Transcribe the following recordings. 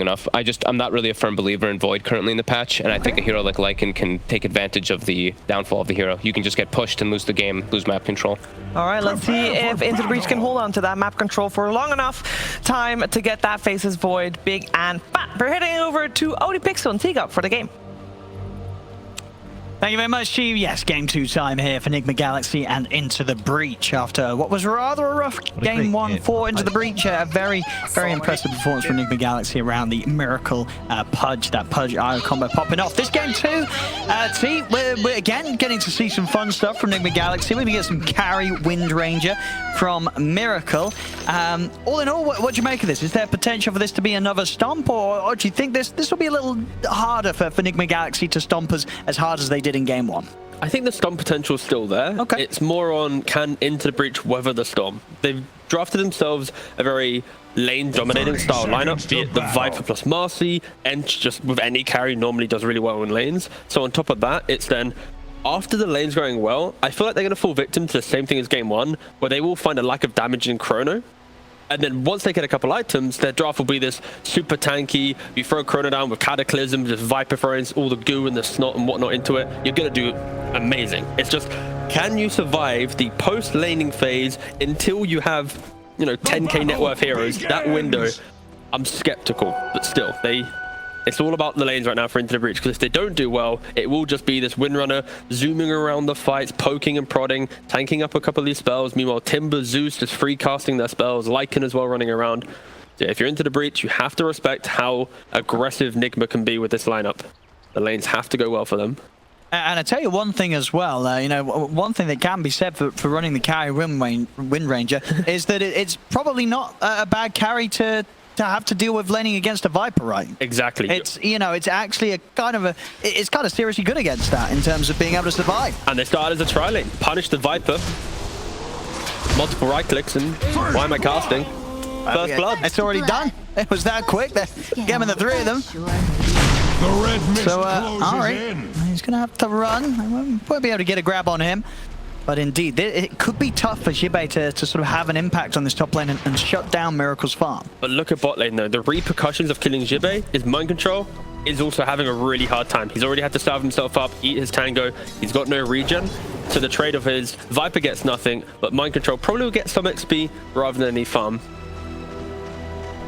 enough. I'm not really a firm believer in Void currently in the patch, and I think a hero like Lycan can take advantage of the downfall of the hero. You can just get pushed and lose the game, lose map control. All right, let's see if Into the Breach can hold on to that map control for long enough time to get that Faces Void big and fat. We're heading over to ODPixel and Teagup for the game. Thank you very much, Chief. Yes, game 2 time here for Nigma Galaxsy and Into the Breach after what was rather a rough game 1 for Into the Breach. A very, very impressive performance from Nigma Galaxsy around the Miracle Pudge, that Pudge IO combo popping off. This game 2, we're again getting to see some fun stuff from Nigma Galaxsy. We're going to get some carry Wind Ranger from Miracle. All in all, what do you make of this? Is there potential for this to be another stomp, or do you think this will be a little harder for Nigma Galaxsy to stomp as hard as they did in game 1? I think the storm potential is still there. Okay. It's more on can Into the Breach weather the storm. They've drafted themselves a very lane-dominating style lineup, be it the Viper plus Marcy, and just with any carry normally does really well in lanes. So on top of that, it's then after the lane's going well, I feel like they're going to fall victim to the same thing as game 1, where they will find a lack of damage in Chrono. And then once they get a couple items, their draft will be this super tanky. You throw Chrono down with Cataclysm, just Viper throws all the goo and the snot and whatnot into it. You're going to do amazing. It's just, can you survive the post-laning phase until you have, 10k net worth heroes? That window, I'm skeptical, but still, it's all about the lanes right now for Into the Breach, because if they don't do well, it will just be this Windrunner zooming around the fights, poking and prodding, tanking up a couple of these spells. Meanwhile, Timber, Zeus just free casting their spells, Lycan as well running around. So yeah, if you're Into the Breach, you have to respect how aggressive Nigma can be with this lineup. The lanes have to go well for them. And I tell you one thing as well, one thing that can be said for running the carry Wind Ranger is that it's probably not a bad carry to have to deal with laning against a Viper, right? Exactly. It's it's actually it's kind of seriously good against that in terms of being able to survive. And they started as a tri lane, punish the Viper, multiple right clicks, and why am I casting? First blood. It's already done. It was that quick. They're getting the 3 of them. The red mist all right, he's gonna have to run. Won't be able to get a grab on him. But indeed, it could be tough for Jibbe to sort of have an impact on this top lane and shut down Miracle's farm. But look at bot lane though. The repercussions of killing Jibbe, his mind control, is also having a really hard time. He's already had to salve himself up, eat his tango. He's got no regen. So the trade of his Viper gets nothing, but mind control probably will get some XP rather than any farm.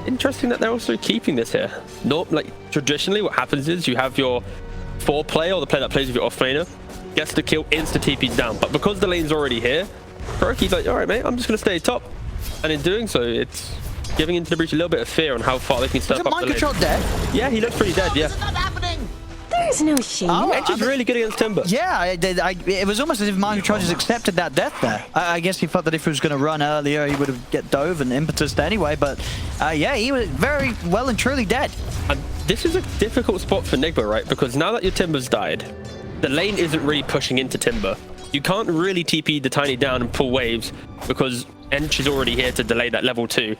Interesting that they're also keeping this here. Not like traditionally what happens is you have your 4 player, or the player that plays with your off laner, gets the kill, insta TP's down. But because the lane's already here, Kuroki's like, all right, mate, I'm just going to stay top. And in doing so, it's giving Into the Breach a little bit of fear on how far they can step up the lane. Is Mind Control dead? Yeah, he looks pretty dead, yeah. There's no shame. Edge is really good against Timber. Yeah, it was almost as if Mind Control just accepted that death there. I guess he thought that if he was going to run earlier, he would have get dove and impetus anyway. But yeah, he was very well and truly dead. And this is a difficult spot for Nigma, right? Because now that your Timber's died, the lane isn't really pushing into Timber. You can't really TP the Tiny down and pull waves because Ench is already here to delay that level 2.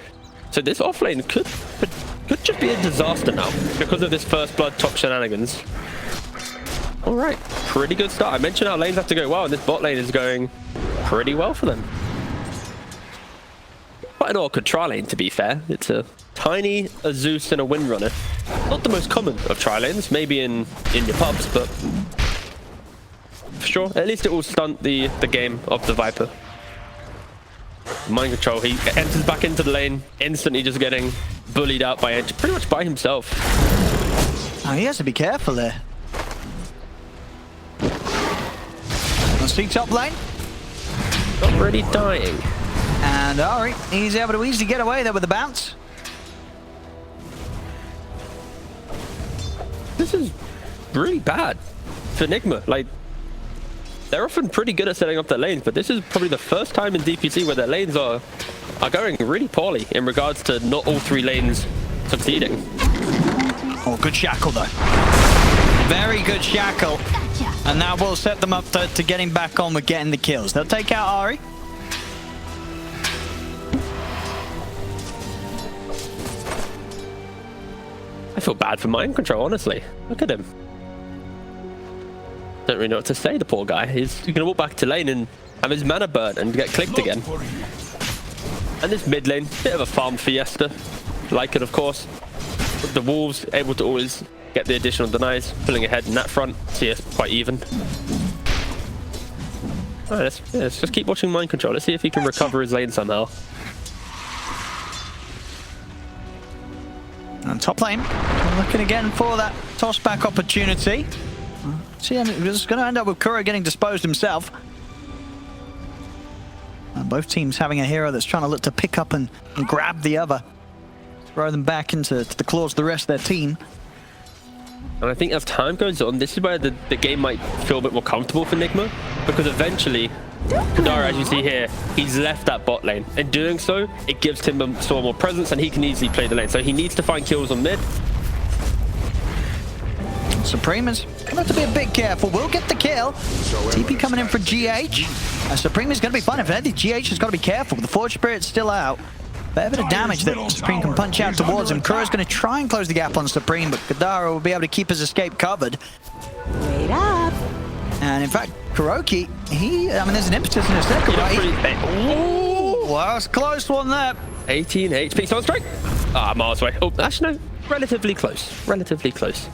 So this offlane could just be a disaster now because of this first blood top shenanigans. All right, pretty good start. I mentioned how lanes have to go well, and this bot lane is going pretty well for them. Quite an awkward tri lane, to be fair. It's a Tiny, a Zeus, and a Windrunner. Not the most common of tri lanes, maybe in your pubs, but for sure, at least it will stunt the game of the Viper. Mind control, he enters back into the lane, instantly just getting bullied out by Edge, pretty much by himself. Oh, he has to be careful there. Let's see top lane. Already dying. And Ari, he's able to easily get away there with the bounce. This is really bad for Nigma. Like, they're often pretty good at setting up their lanes, but this is probably the first time in DPC where their lanes are going really poorly in regards to not all 3 lanes succeeding. Oh, good shackle though. Very good shackle. And that will set them up to getting back on with getting the kills. They'll take out Ari. I feel bad for mind control, honestly. Look at him. Don't really know what to say, the poor guy. He's going to walk back to lane and have his mana burn and get clicked again. And this mid lane, bit of a farm fiesta. Like it, of course. The Wolves able to always get the additional denies, pulling ahead in that front. See, it's quite even. All right, let's just keep watching Mind Control. Let's see if he can recover his lane somehow. And top lane, looking again for that toss back opportunity. See, it's going to end up with Kuro getting disposed himself. And both teams having a hero that's trying to look to pick up and grab the other. Throw them back into the claws of the rest of their team. And I think as time goes on, this is where the game might feel a bit more comfortable for Nigma, because eventually, Kadara, as you see here, he's left that bot lane. In doing so, it gives him some more presence and he can easily play the lane. So he needs to find kills on mid. Supreme is going to have to be a bit careful. We'll get the kill. TP coming in for GH. Supreme is going to be fine. If anything, GH has got to be careful. The Forge Spirit's still out. Fair bit of damage that Supreme can punch out towards him. Kuro's going to try and close the gap on Supreme, but Kadara will be able to keep his escape covered. Wait up. And in fact, Kuroki, I mean, there's an impetus in a second, right? Ooh, well, that's a close one there. 18 HP. Sunstrike. Ah, miles away. Oh, actually, no. Relatively close. Relatively close.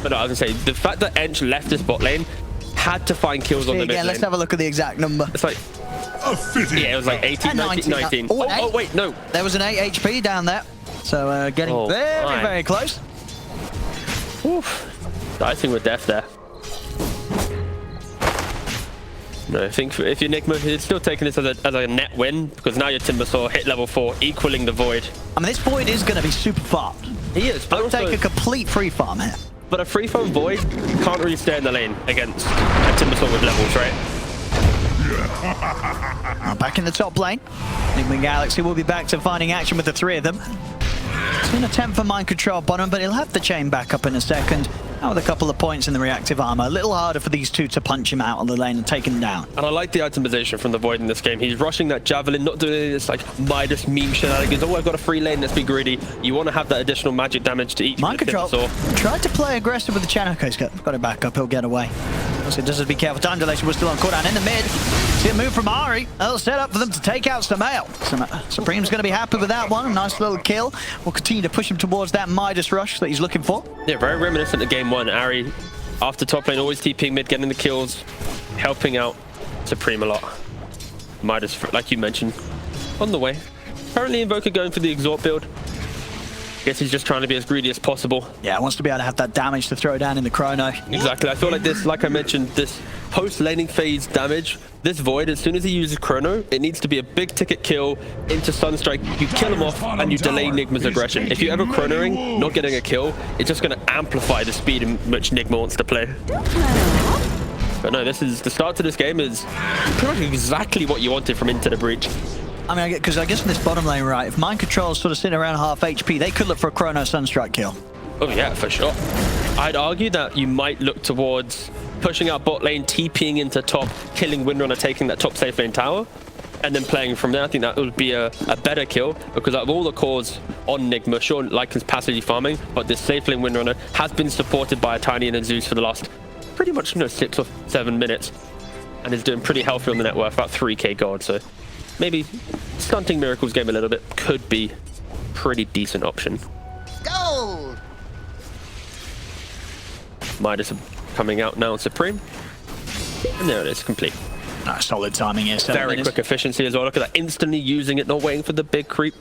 But no, I was going to say, the fact that Ench left his bot lane had to find kills on the mid lane. Let's have a look at the exact number. It's like... Yeah, it was like 18, 19. Oh, wait, no. There was an 8 HP down there. So getting very close. Oof. Dicing with death there. No, I think if you're Nigma, you're still taking this as a net win, because now your Timbersaw hit level 4, equaling the Void. I mean, this Void is going to be super farmed. He is, but I'll also, take a complete free farm here. But a free farm Void can't really stay in the lane against a Timbersaw with levels, right? Back in the top lane. Nigma Galaxsy will be back to finding action with the three of them. It's an attempt for Mind Control bottom, but he'll have the chain back up in a second. Out with a couple of points in the reactive armor. A little harder for these two to punch him out on the lane and take him down. And I like the itemization from the Void in this game. He's rushing that Javelin, not doing this like Midas meme shenanigans. Oh, I've got a free lane, let's be greedy. You want to have that additional magic damage to each. Mind Control tried to play aggressive with the channel. Okay, he's got it back up, he'll get away. So just have to be careful. Time dilation was still on cooldown in the mid. See a move from Ari. That'll set up for them to take out Samael. Supreme's going to be happy with that one. A nice little kill. We'll continue to push him towards that Midas rush that he's looking for. Yeah, very reminiscent of game 1. Ari, after top lane, always TPing mid, getting the kills, helping out Supreme a lot. Midas, like you mentioned, on the way. Currently Invoker going for the Exhort build. Guess he's just trying to be as greedy as possible. Yeah, wants to be able to have that damage to throw down in the chrono. Exactly. I feel like this, like I mentioned, this post-laning phase damage, this Void, as soon as he uses chrono, it needs to be a big ticket kill into Sunstrike. You kill him off and you delay Nigma's aggression. If you're ever chronoing, not getting a kill, it's just going to amplify the speed in which Nigma wants to play. But no, this is the start to this game is pretty much exactly what you wanted from Into the Breach. I mean, because I guess in this bottom lane, right, if Mind Control's sort of sitting around half HP, they could look for a Chrono Sunstrike kill. Oh yeah, for sure. I'd argue that you might look towards pushing out bot lane, TPing into top, killing Windrunner, taking that top safe lane tower, and then playing from there. I think that would be a better kill, because out of all the cores on Nigma, sure, Lycan's passively farming, but this safe lane Windrunner has been supported by a Tiny and a Zeus for the last pretty much 6 or 7 minutes, and is doing pretty healthy on the net worth, about 3k gold, so maybe stunting Miracle's game a little bit could be a pretty decent option. Gold! Midas coming out now on Supreme. And there it is, complete. Nice solid timing here. Very quick efficiency as well. Look at that, instantly using it, not waiting for the big creep.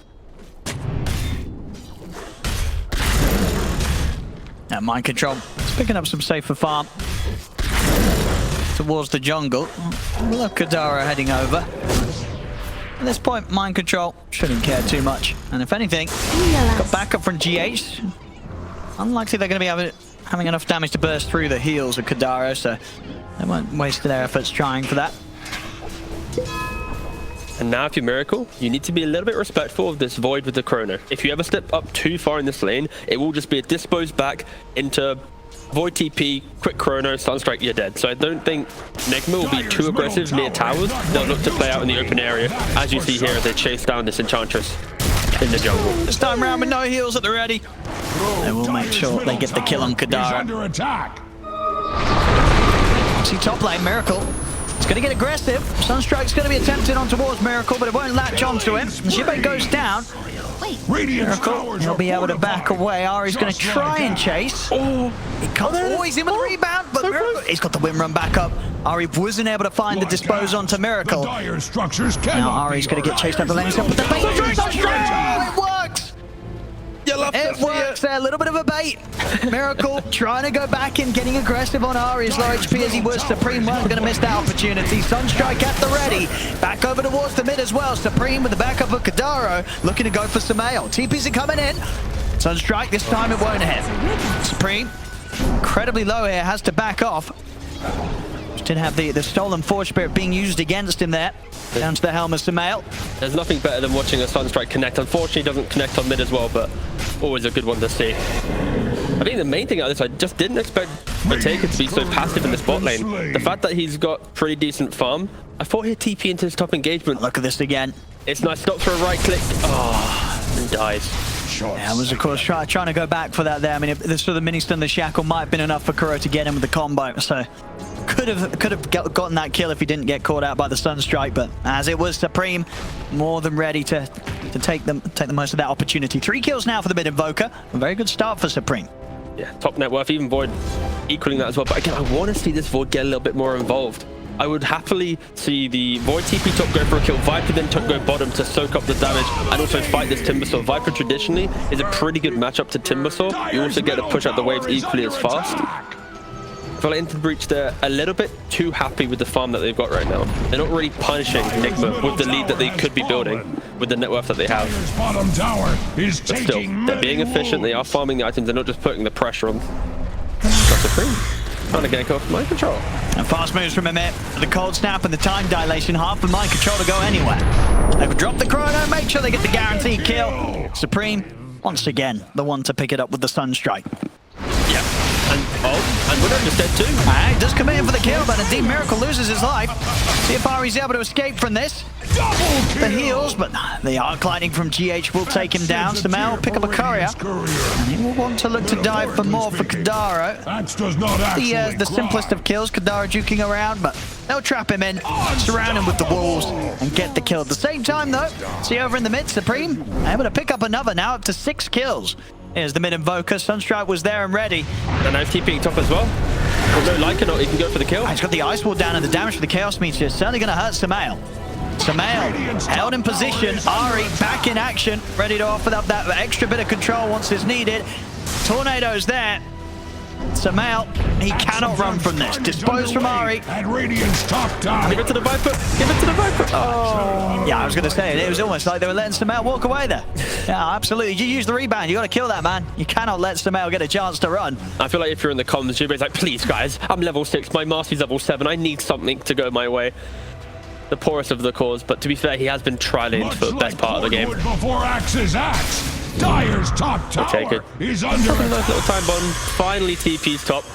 Now Mind Control is picking up some safer farm towards the jungle. Look, Kadara heading over. At this point, Mind Control shouldn't care too much. And if anything, got backup from GH. Unlikely they're going to be having enough damage to burst through the heals of Kadara, so they won't waste their efforts trying for that. And now if you're Miracle, you need to be a little bit respectful of this Void with the Chrono. If you ever step up too far in this lane, it will just be a disposed back into Void TP, quick Chrono, Sunstrike, you're dead. So I don't think Nigma will be too aggressive near towers. They'll look to play out in the open area, as you see here as they chase down this Enchantress in the jungle. This time around with no heals at the ready. They will make sure they get the kill on Kadara. Under attack. See top lane, Miracle. It's going to get aggressive. Sunstrike's going to be attempted on towards Miracle, but it won't latch onto him. Xibe goes down. Miracle, he'll be able to back away. Ari's going to try and chase. Oh, he can't. Oh, he's in with the rebound, but Miracle, he's got the win run back up. Ari wasn't able to find the dispose onto Miracle. Now Ari's going to get chased up the lane. He's going to put the bait. Oh, it works! It works there, a little bit of a bait. Miracle trying to go back and getting aggressive on Ari as low HP as he was. Supreme wasn't going to miss that opportunity. Sunstrike at the ready. Back over towards the mid as well. Supreme with the backup of Kadaro looking to go for Sumail. TPs are coming in. Sunstrike, this time it won't hit. Supreme, incredibly low here, has to back off. Just didn't have the stolen Forge Spirit being used against him there. Down to the helm of Sumail. There's nothing better than watching a Sunstrike connect. Unfortunately, he doesn't connect on mid as well, but always a good one to see. I think the main thing out of this, I just didn't expect Taker to be so passive in this bot lane. The fact that he's got pretty decent farm, I thought he'd TP into his top engagement. Look at this again. It's nice. Stops for a right click. Oh, and dies. Yeah, was of course trying to go back for that there. I mean, if the sort of mini stun, the shackle might have been enough for Kuro to get him with the combo. So could have gotten that kill if he didn't get caught out by the Sunstrike. But as it was, Supreme more than ready to take the most of that opportunity. 3 kills now for the mid invoker. A very good start for Supreme. Yeah, top net worth, even Void equaling that as well. But again, I want to see this Void get a little bit more involved. I would happily see the Void TP top go for a kill, Viper then go bottom to soak up the damage and also fight this Timbersaw. Viper traditionally is a pretty good matchup to Timbersaw. You also get to push out the waves equally as fast. I feel like Into the Breach, they're a little bit too happy with the farm that they've got right now. They're not really punishing Nigma with the lead that they could be building with the net worth that they have. But still, they're being efficient, they are farming the items, they're not just putting the pressure on. That's Supreme. Trying to get off mind control. And fast moves from Emit. The cold snap and the time dilation, half the mind control to go anywhere. They would drop the chrono, make sure they get the guaranteed kill. Supreme, once again, the one to pick it up with the Sunstrike. Yeah. And Widow just dead too. Alright, does come in for the kill, but indeed Miracle loses his life. See if Ari's able to escape from this. The heals, but the arc lightning from GH will take him down. Sumail will pick up a courier. And he will want to look to dive for more for Kadaro. The simplest of kills, Kadaro juking around, but they'll trap him in, surround him with the walls, and get the kill. At the same time though, see over in the mid, Supreme able to pick up another now, up to 6 kills. Here's the mid invoker. Sunstrike was there and ready. And now he's TPing top as well. With no Lycan, he can go for the kill. He's got the ice wall down, and the damage for the Chaos Meteor is certainly going to hurt Sumail. Sumail held in position. Ari back in action, ready to offer up that extra bit of control once it's needed. Tornado's there. Sumail, he cannot run from this. Dispose from Ari. Give it to the Viper. Give it to the Viper. Oh. Yeah, I was going to say, it was almost like they were letting Sumail walk away there. Yeah, absolutely. You use the rebound. You got to kill that, man. You cannot let Sumail get a chance to run. I feel like if you're in the comms, you're like, please, guys, I'm level 6. My Master's level 7. I need something to go my way. The poorest of the cause, but to be fair, he has been trialing for the best part of the game. Before Axe's axe. Dyer's top tower is under a nice little time bomb. Finally TP's top.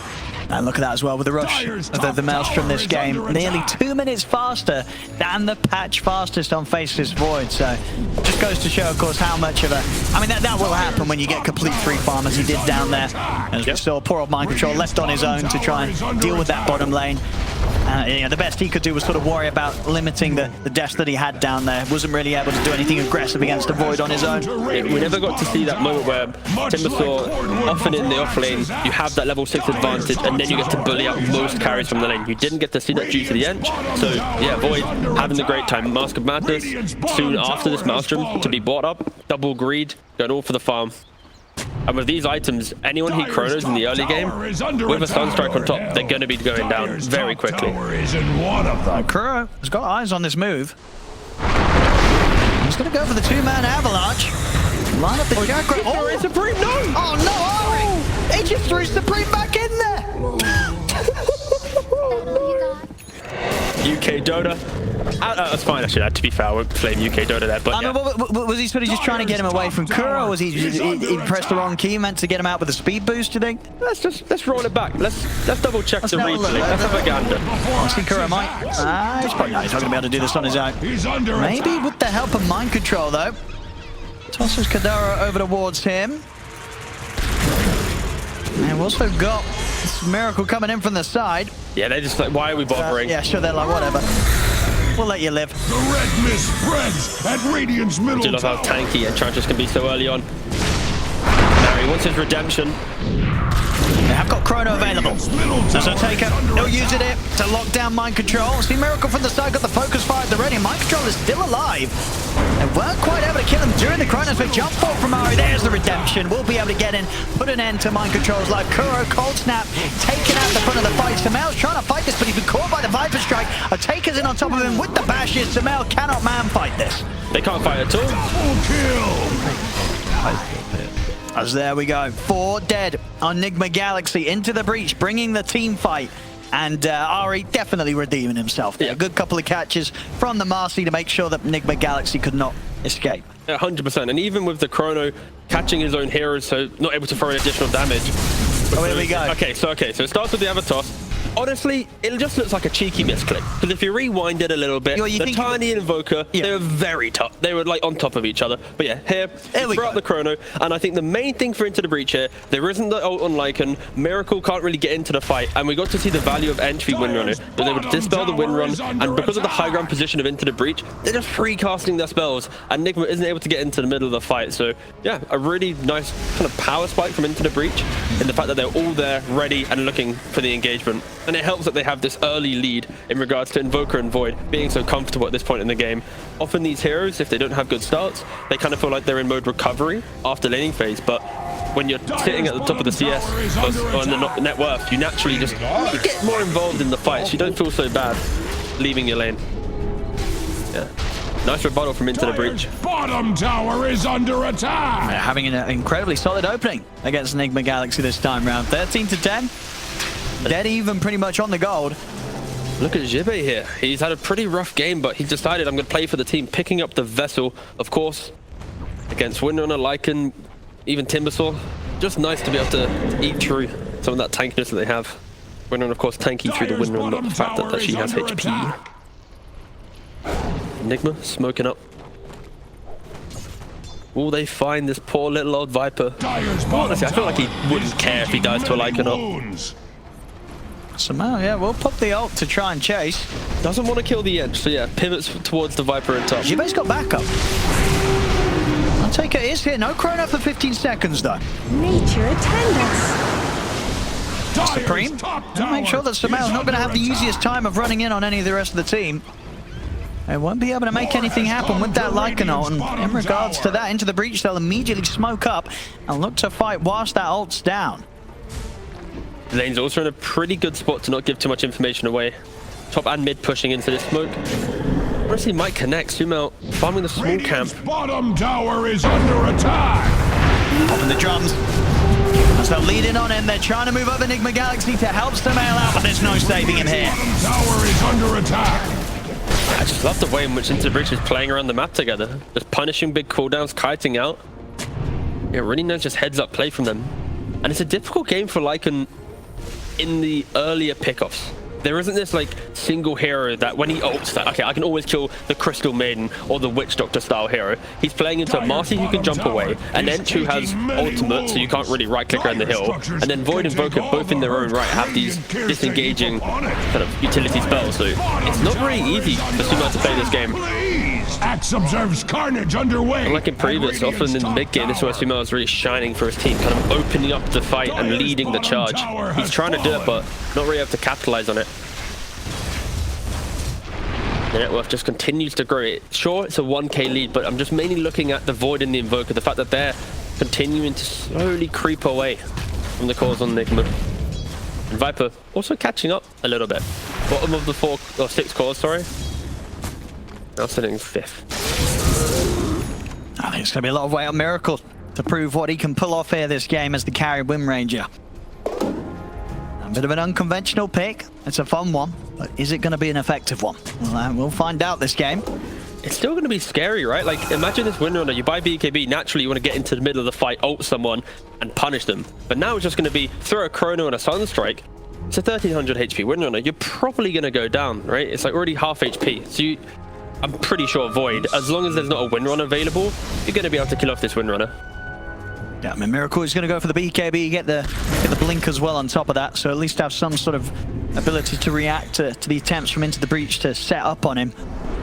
And look at that as well with the rush of the Maelstrom this game. Nearly 2 minutes faster than the patch fastest on Faceless Void. So just goes to show, of course, how much of a... I mean, that will happen when you get complete free farm, as he did down there. As we saw, poor old Mind Control left on his own to try and deal with that bottom lane. The best he could do was sort of worry about limiting the deaths that he had down there. Wasn't really able to do anything aggressive against the Void on his own. We never got to see that moment where Timbersaw, often in the off lane, you have that level 6 advantage, and then you get to bully out most carries from the lane. You didn't get to see that due to the Ench. So yeah, Void having a great time. Mask of Madness soon after this Maelstrom to be bought up. Double greed, going all for the farm. And with these items, anyone he chronos in the early game, with a Sunstrike on top, they're going to be going down very quickly. Kuro has got eyes on this move. He's going to go for the 2-man avalanche. Line up the Chakra. Oh, it's Supreme, no! Oh no, Ari! He just threw Supreme back in there! UK Dota. That's fine, actually. To be fair, I won't blame UK Dota there. But I mean, was he sort of just trying to get him away from Kuro, or was he pressed the wrong key, meant to get him out with a speed boost, do you think? Let's roll it back. Let's double check the replay. Let's have a gander. I see Kuro might. He's probably not going to be able to do this on his own. Maybe with the help of Mind Control, though. Tosses Kadaro over towards him. And we've also got It's Miracle coming in from the side. Yeah, they're just like, why are we bothering? Yeah, sure, they're like, whatever. We'll let you live. The red mist spreads at Radiant's middle I do love how tower. tanky Enchantress can be so early on. Now he wants his redemption. They have got Chrono available. There's a taker. He'll use it here to lock down Mind Control. See Miracle from the side, got the focus fire at the ready. Mind Control is still alive. They weren't quite able to kill him during the Chronos, but jump forward from Ari. There's the redemption. We'll be able to get in, put an end to Mind Control's life. Kuro, Cold Snap, taken out the front of the fight. Samel's trying to fight this, but he's been caught by the Viper Strike. A taker's in on top of him with the bashes. Samel cannot man fight this. They can't fight at all. Double kill. As there we go, 4 dead on Nigma Galaxy into the breach, bringing the team fight. And Ari definitely redeeming himself there. Yeah. A good couple of catches from the Marcy to make sure that Nigma Galaxy could not escape. 100%. And even with the Chrono catching his own heroes, so not able to throw in additional damage. Oh, here we go. Okay, so it starts with the Avatos. Honestly, it just looks like a cheeky misclick. Because if you rewind it a little bit, You the think Tiny and Invoker, Yeah. they were very tough. They were like on top of each other. But yeah, here we throw go. out the Chrono. And I think the main thing for Into the Breach here, there isn't the ult on Lycan. Miracle can't really get into the fight. And we got to see the value of entry Windrunner. They're able to dispel the Windrun. And because of the high ground position of Into the Breach, they're just free casting their spells. And Nigma isn't able to get into the middle of the fight. So yeah, a really nice kind of power spike from Into the Breach. In the fact that they're all there, ready and looking for the engagement. And it helps that they have this early lead in regards to Invoker and Void being so comfortable at this point in the game. Often these heroes, if they don't have good starts, they kind of feel like they're in mode recovery after laning phase. But when you're sitting at the top of the CS or in the net worth, you naturally just you get more involved in the fights. You don't feel so bad leaving your lane. Yeah. Nice rebuttal from Into the Breach. Bottom tower is under attack. They're having an incredibly solid opening against Nigma Galaxy this time round. 13 to 10. Dead even pretty much on the gold. Look at Jibe here. He's had a pretty rough game, but he decided I'm going to play for the team, picking up the Vessel, of course, against Windrunner, Lycan, even Timbersaw. Just nice to be able to eat through some of that tankiness that they have. Windrunner, of course, tanky through the Windrunner, not the fact that she has HP. Nigma smoking up. Will they find this poor little old Viper? Honestly, I feel like he wouldn't care if he dies to a Lycan ult. Somehow, yeah, we'll pop the ult to try and chase. Doesn't want to kill the edge, so yeah, pivots towards the Viper and top. Jibe's got backup. I'll take it is here. No Chrono for 15 seconds, though. Nature attend us. Supreme, to make sure that Samel's not going to have the easiest time of running in on any of the rest of the team. They won't be able to make anything happen with that Lycan ult. And in regards to that, Into the Breach, they'll immediately smoke up and look to fight whilst that ult's down. Lane's also in a pretty good spot to not give too much information away. Top and mid pushing into this smoke. Honestly, might connect. Sumo farming the small camp. Bottom tower is under attack. Popping the drums. As they'll lead in on him, they're trying to move over Nigma Galaxy to help Samel out, but there's no saving him here. Bottom tower is under attack. I just love the way in which Into the Breach is playing around the map together. Just punishing big cooldowns, kiting out. Yeah, really nice just heads up play from them. And it's a difficult game for Lycan in the earlier pickoffs. There isn't this like single hero that when he ults that, okay, I can always kill the Crystal Maiden or the Witch Doctor style hero. He's playing into a Marcy who can jump away, and then Chu has ultimate, so you can't really right click around the hill. And then Void and Invoker, both in their own right, have these disengaging kind of utility spells. So it's not very easy for Sumo to play this game. Axe observes carnage underway. Unlike in previous, often in the mid game, this is where Sumo is really shining for his team, kind of opening up the fight and leading the charge. He's trying to do it, but not really able to capitalize on it. The net worth just continues to grow. Sure, it's a 1k lead, but I'm just mainly looking at the Void and the Invoker, the fact that they're continuing to slowly creep away from the cores on Nigma. And Viper also catching up a little bit. Bottom of the 4 or 6 cores, sorry. Now sitting 5th. I think it's going to be a lot of weight on Miracle to prove what he can pull off here this game as the carry Wind Ranger. A bit of an unconventional pick. It's a fun one, but is it going to be an effective one? Well, we'll find out this game. It's still going to be scary, right? Like, imagine this Windrunner. You buy BKB, naturally you want to get into the middle of the fight, ult someone, and punish them. But now it's just going to be throw a Chrono and a Sunstrike. It's a 1300 HP Windrunner. You're probably going to go down, right? It's like already half HP. So I'm pretty sure Void, as long as there's not a Windrunner available, you're going to be able to kill off this Windrunner. Yeah, I mean, Miracle is going to go for the BKB, get the blink as well on top of that, so at least have some sort of ability to react to the attempts from Into the Breach to set up on him.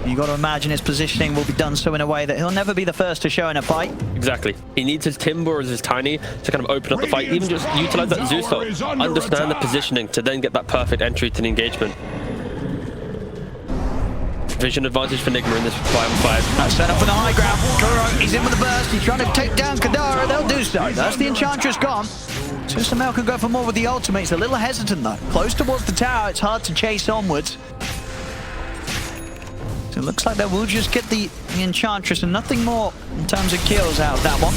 You got to imagine his positioning will be done so in a way that he'll never be the first to show in a fight. Exactly. He needs his Timber as his Tiny to kind of open up the fight, even just utilize that Zeus shot, understand the positioning to then get that perfect entry to the engagement. Vision advantage for Nigma in this 5-on-5. Now set up for the high ground. Kuro, he's in with the burst. He's trying to take down Kadara. They'll do so. That's the Enchantress gone. Susamel can go for more with the ultimate. He's a little hesitant though. Close towards the tower. It's hard to chase onwards. So it looks like they will just get the Enchantress and nothing more in terms of kills out of that one.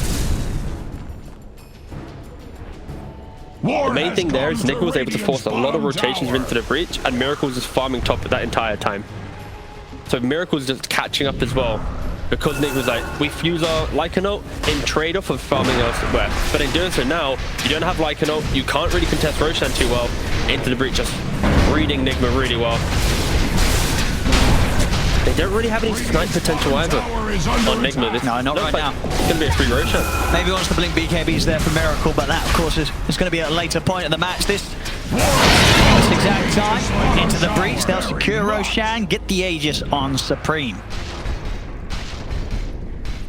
The main thing there is Nigma was able to force a lot of rotations into the breach, and Miracle was just farming top that entire time. So Miracle's just catching up as well, because Nigma was like, we fuse our Lycanote in trade-off of farming elsewhere. But in doing so now, you don't have Lycanote, you can't really contest Roshan too well. Into the breach, just reading Nigma really well. They don't really have any snipe potential either on Nigma. No, not right now. It's going to be a free Roshan. Maybe once the blink BKB is there for Miracle, but that, of course, is going to be at a later point of the match. This exact time, into the breach, they'll secure Roshan, get the Aegis on Supreme.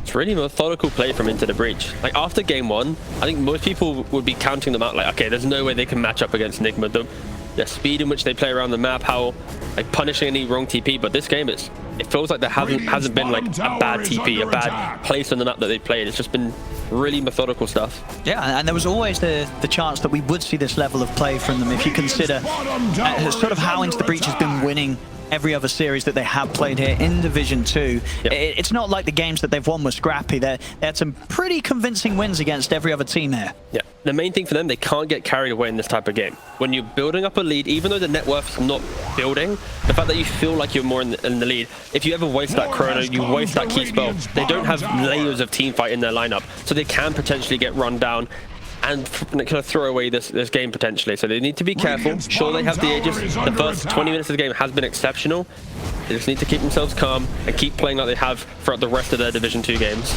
It's really methodical play from Into the Breach. Like, after game 1, I think most people would be counting them out like, okay, there's no way they can match up against Nigma. The speed in which they play around the map, how like punishing any wrong TP, but this game it feels like there hasn't been like a bad TP, a bad place on the map that they played. It's just been really methodical stuff. Yeah, and there was always the chance that we would see this level of play from them if you consider sort of how Into the Breach has been winning every other series that they have played here in Division 2. Yep. It's not like the games that they've won were scrappy. They had some pretty convincing wins against every other team here. Yeah, the main thing for them, they can't get carried away in this type of game. When you're building up a lead, even though the net worth is not building, the fact that you feel like you're more in the lead, if you ever waste that chrono, you waste that key spell, they don't have layers of team fight in their lineup, so they can potentially get run down and kind of throw away this game potentially. So they need to be careful. Sure, they have the Aegis. The first 20 minutes of the game has been exceptional. They just need to keep themselves calm and keep playing like they have throughout the rest of their Division 2 games.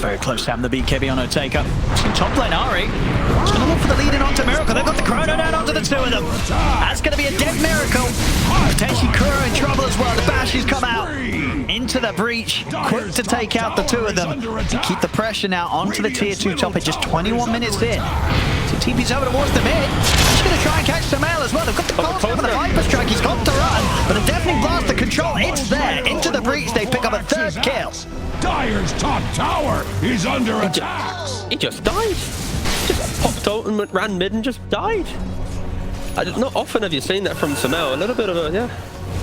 Very close to having the BKB on Oteka. Top lane, Ari. It's going to look for the lead in onto Miracle. They've got the chrono down onto the two of them. That's going to be a dead Miracle. Potentially Kuro in trouble as well. The Bashies come out into the breach. Quick to take out the two of them. And keep the pressure now onto the tier 2 top at just 21 minutes in. So TP's over towards the mid. He's going to try and catch Sumail as well. They've got the call for the Viper Strike. He's got to run. But a deafening blast, the control, it's there. Into the breach, they pick up a third kill. Dire's top tower is under attack. He just died. Just popped out and ran mid and just died. Not often have you seen that from Sumail. A little bit of a, yeah.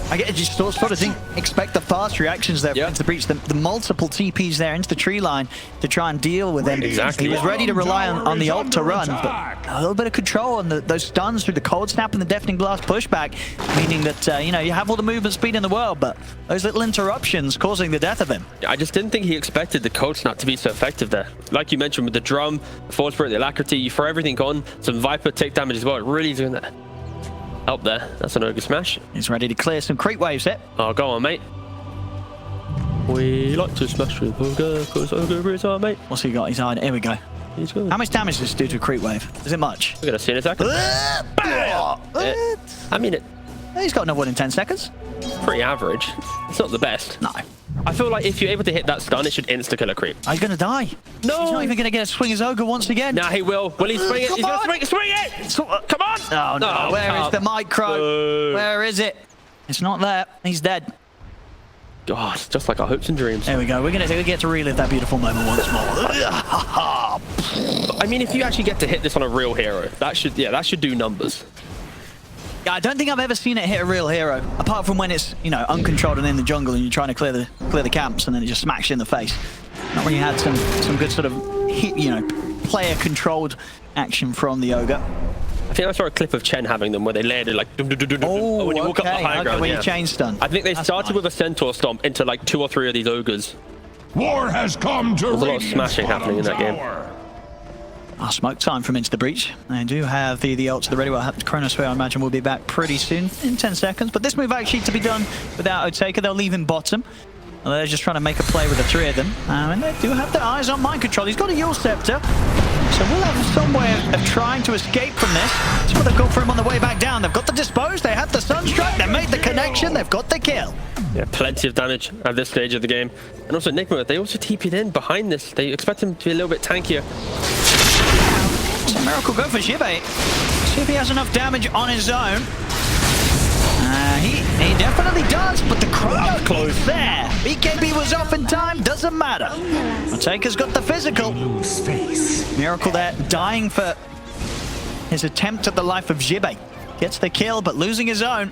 I get just sort of didn't expect the fast reactions there into the breach, the multiple TPs there into the tree line to try and deal with them. Exactly. He was ready to rely on the ult to run, but a little bit of control on those stuns through the cold snap and the deafening blast pushback, meaning that you know, you have all the movement speed in the world, but those little interruptions causing the death of him. I just didn't think he expected the cold snap to be so effective there. Like you mentioned with the drum, the force spirit, the alacrity, you throw everything on, some Viper take damage as well. It really is doing that. Up there, that's an Ogre Smash. He's ready to clear some creep waves here. Oh, go on, mate. We like to smash with Ogre, because Ogre is our mate. What's he got? He's hiding. Here we go. He's good. How much damage does this do to a creep wave? Is it much? We're going to see in a second. I mean, He's got another one in 10 seconds. Pretty average. It's not the best. No. I feel like if you're able to hit that stun, it should insta-kill a creep. He's going to die. No! He's not even going to get a swing as Ogre once again. Nah, he will. Will he swing it? He's going to swing it! Come on! Oh, no. Where is the micro? Where is it? It's not there. He's dead. Oh, it's just like our hopes and dreams. There we go. We're going to get to relive that beautiful moment once more. I mean, if you actually get to hit this on a real hero, that should do numbers. I don't think I've ever seen it hit a real hero, apart from when it's, you know, uncontrolled and in the jungle and you're trying to clear the camps and then it just smacks you in the face. Not when you had some good sort of hit, you know, player-controlled action from the Ogre. I think I saw a clip of Chen having them where they landed like when you walk up the high ground. When you chain stun. I think they started with a Centaur Stomp into like 2 or 3 of these Ogres. War has come to There's a lot of smashing happening in that game. Smoke time from Into the Breach. They do have the ult to the ready. Well, Chronosphere, I imagine, will be back pretty soon, in 10 seconds. But this move actually to be done without Oteka. They'll leave him bottom. Well, they're just trying to make a play with the three of them. And they do have their eyes on mind control. He's got a Yule Scepter. So we'll have some way of trying to escape from this. That's what they've got for him on the way back down. They've got the dispose, they had the Sunstrike, they made the connection, they've got the kill. Yeah, plenty of damage at this stage of the game. And also Nigma, they also TP'd in behind this. They expect him to be a little bit tankier. So Miracle go for Jibe. See if he has enough damage on his own. He definitely does, but the crowd close there. BKB was off in time, doesn't matter. Taker's got the physical. Miracle there, dying for his attempt at the life of Jibe. Gets the kill, but losing his own.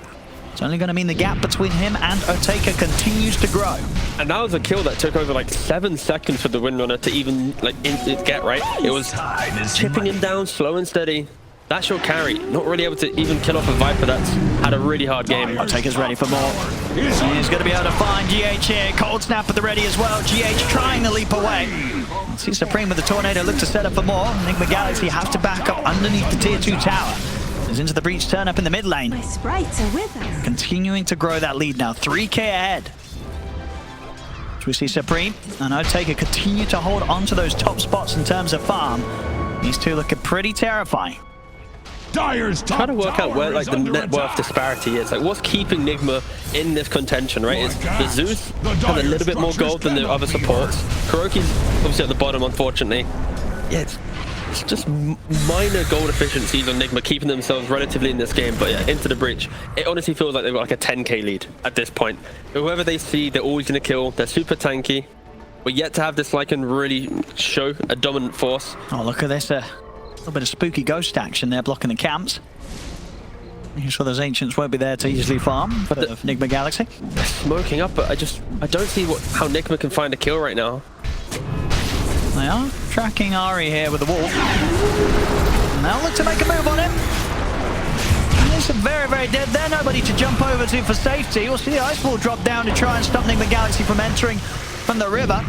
It's only going to mean the gap between him and Otaka continues to grow. And that was a kill that took over like 7 seconds for the Windrunner to even like get right. It was chipping him down slow and steady. That's your carry. Not really able to even kill off a Viper that's had a really hard game. Otaka's ready for more. He's going to be able to find GH here. Cold Snap at the ready as well. GH trying to leap away. See Supreme with the Tornado look to set up for more. Nigma Galaxsy have to back up underneath the tier 2 tower. Is into the breach, turn up in the mid lane. My sprites are with us. Continuing to grow that lead now, 3k ahead. So we see Supreme and Otaka continue to hold on to those top spots in terms of farm. These two looking pretty terrifying. Dyer's top Trying to work out where like the net under worth disparity is. Like what's keeping Nigma in this contention, right? Is the Zeus has a little bit more gold than the other supports. Kuroki's obviously at the bottom, unfortunately. Yeah, it's just minor gold efficiencies on Nigma keeping themselves relatively in this game, but yeah, into the breach. It honestly feels like they've got like a 10k lead at this point. Whoever they see, they're always going to kill. They're super tanky. We're yet to have this Lycan really show a dominant force. Oh, look at this. A little bit of spooky ghost action there blocking the camps. Making sure those ancients won't be there to easily farm for Nigma Galaxsy. They're smoking up, but I don't see how Nigma can find a kill right now. They are tracking Ari here with the wall. And they'll look to make a move on him. And it's very, very dead there. Nobody to jump over to for safety. We'll see the Ice Ball drop down to try and stop Nigma Galaxsy from entering from the river.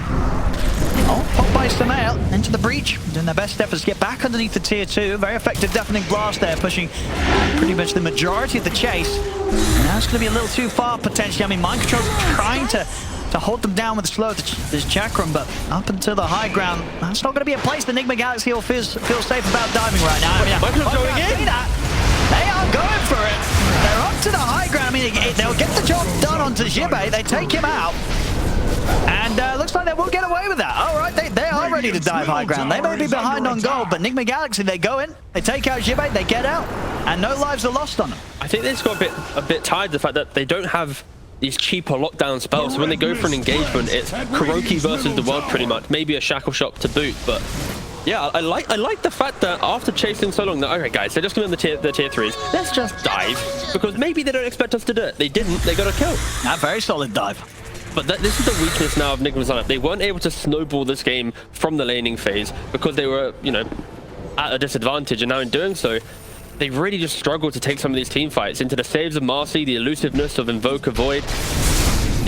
Oh, pop by Samael into the breach. Doing their best efforts to get back underneath the tier 2. Very effective deafening blast there, pushing pretty much the majority of the chase. And now it's going to be a little too far potentially. I mean, Mind Control's trying to hold them down with slow this Chakram, but up until the high ground, that's not going to be a place that Nigma Galaxsy will feel safe about diving right now. I mean, going in. They are going for it. They're up to the high ground. I mean, they'll get the job done onto Jibe. They take him out. And looks like they will get away with that. All right, they are ready to dive high ground. They may be behind on gold, but Nigma Galaxsy, they go in, they take out Jibe, they get out, and no lives are lost on them. I think they just got a bit tired of the fact that they don't have these cheaper lockdown spells. So when they go for an engagement, it's Kuroki versus the world pretty much. Maybe a Shackle Shot to boot, but yeah, I like the fact that after chasing so long, that okay guys, they're just going to the tier 3s. Let's just dive, because maybe they don't expect us to do it. They didn't, they got a kill. A very solid dive. But this is the weakness now of Nigma's lineup. They weren't able to snowball this game from the laning phase because they were, you know, at a disadvantage, and now in doing so, they really just struggled to take some of these team fights into the saves of Marcy, the elusiveness of Invoker Void.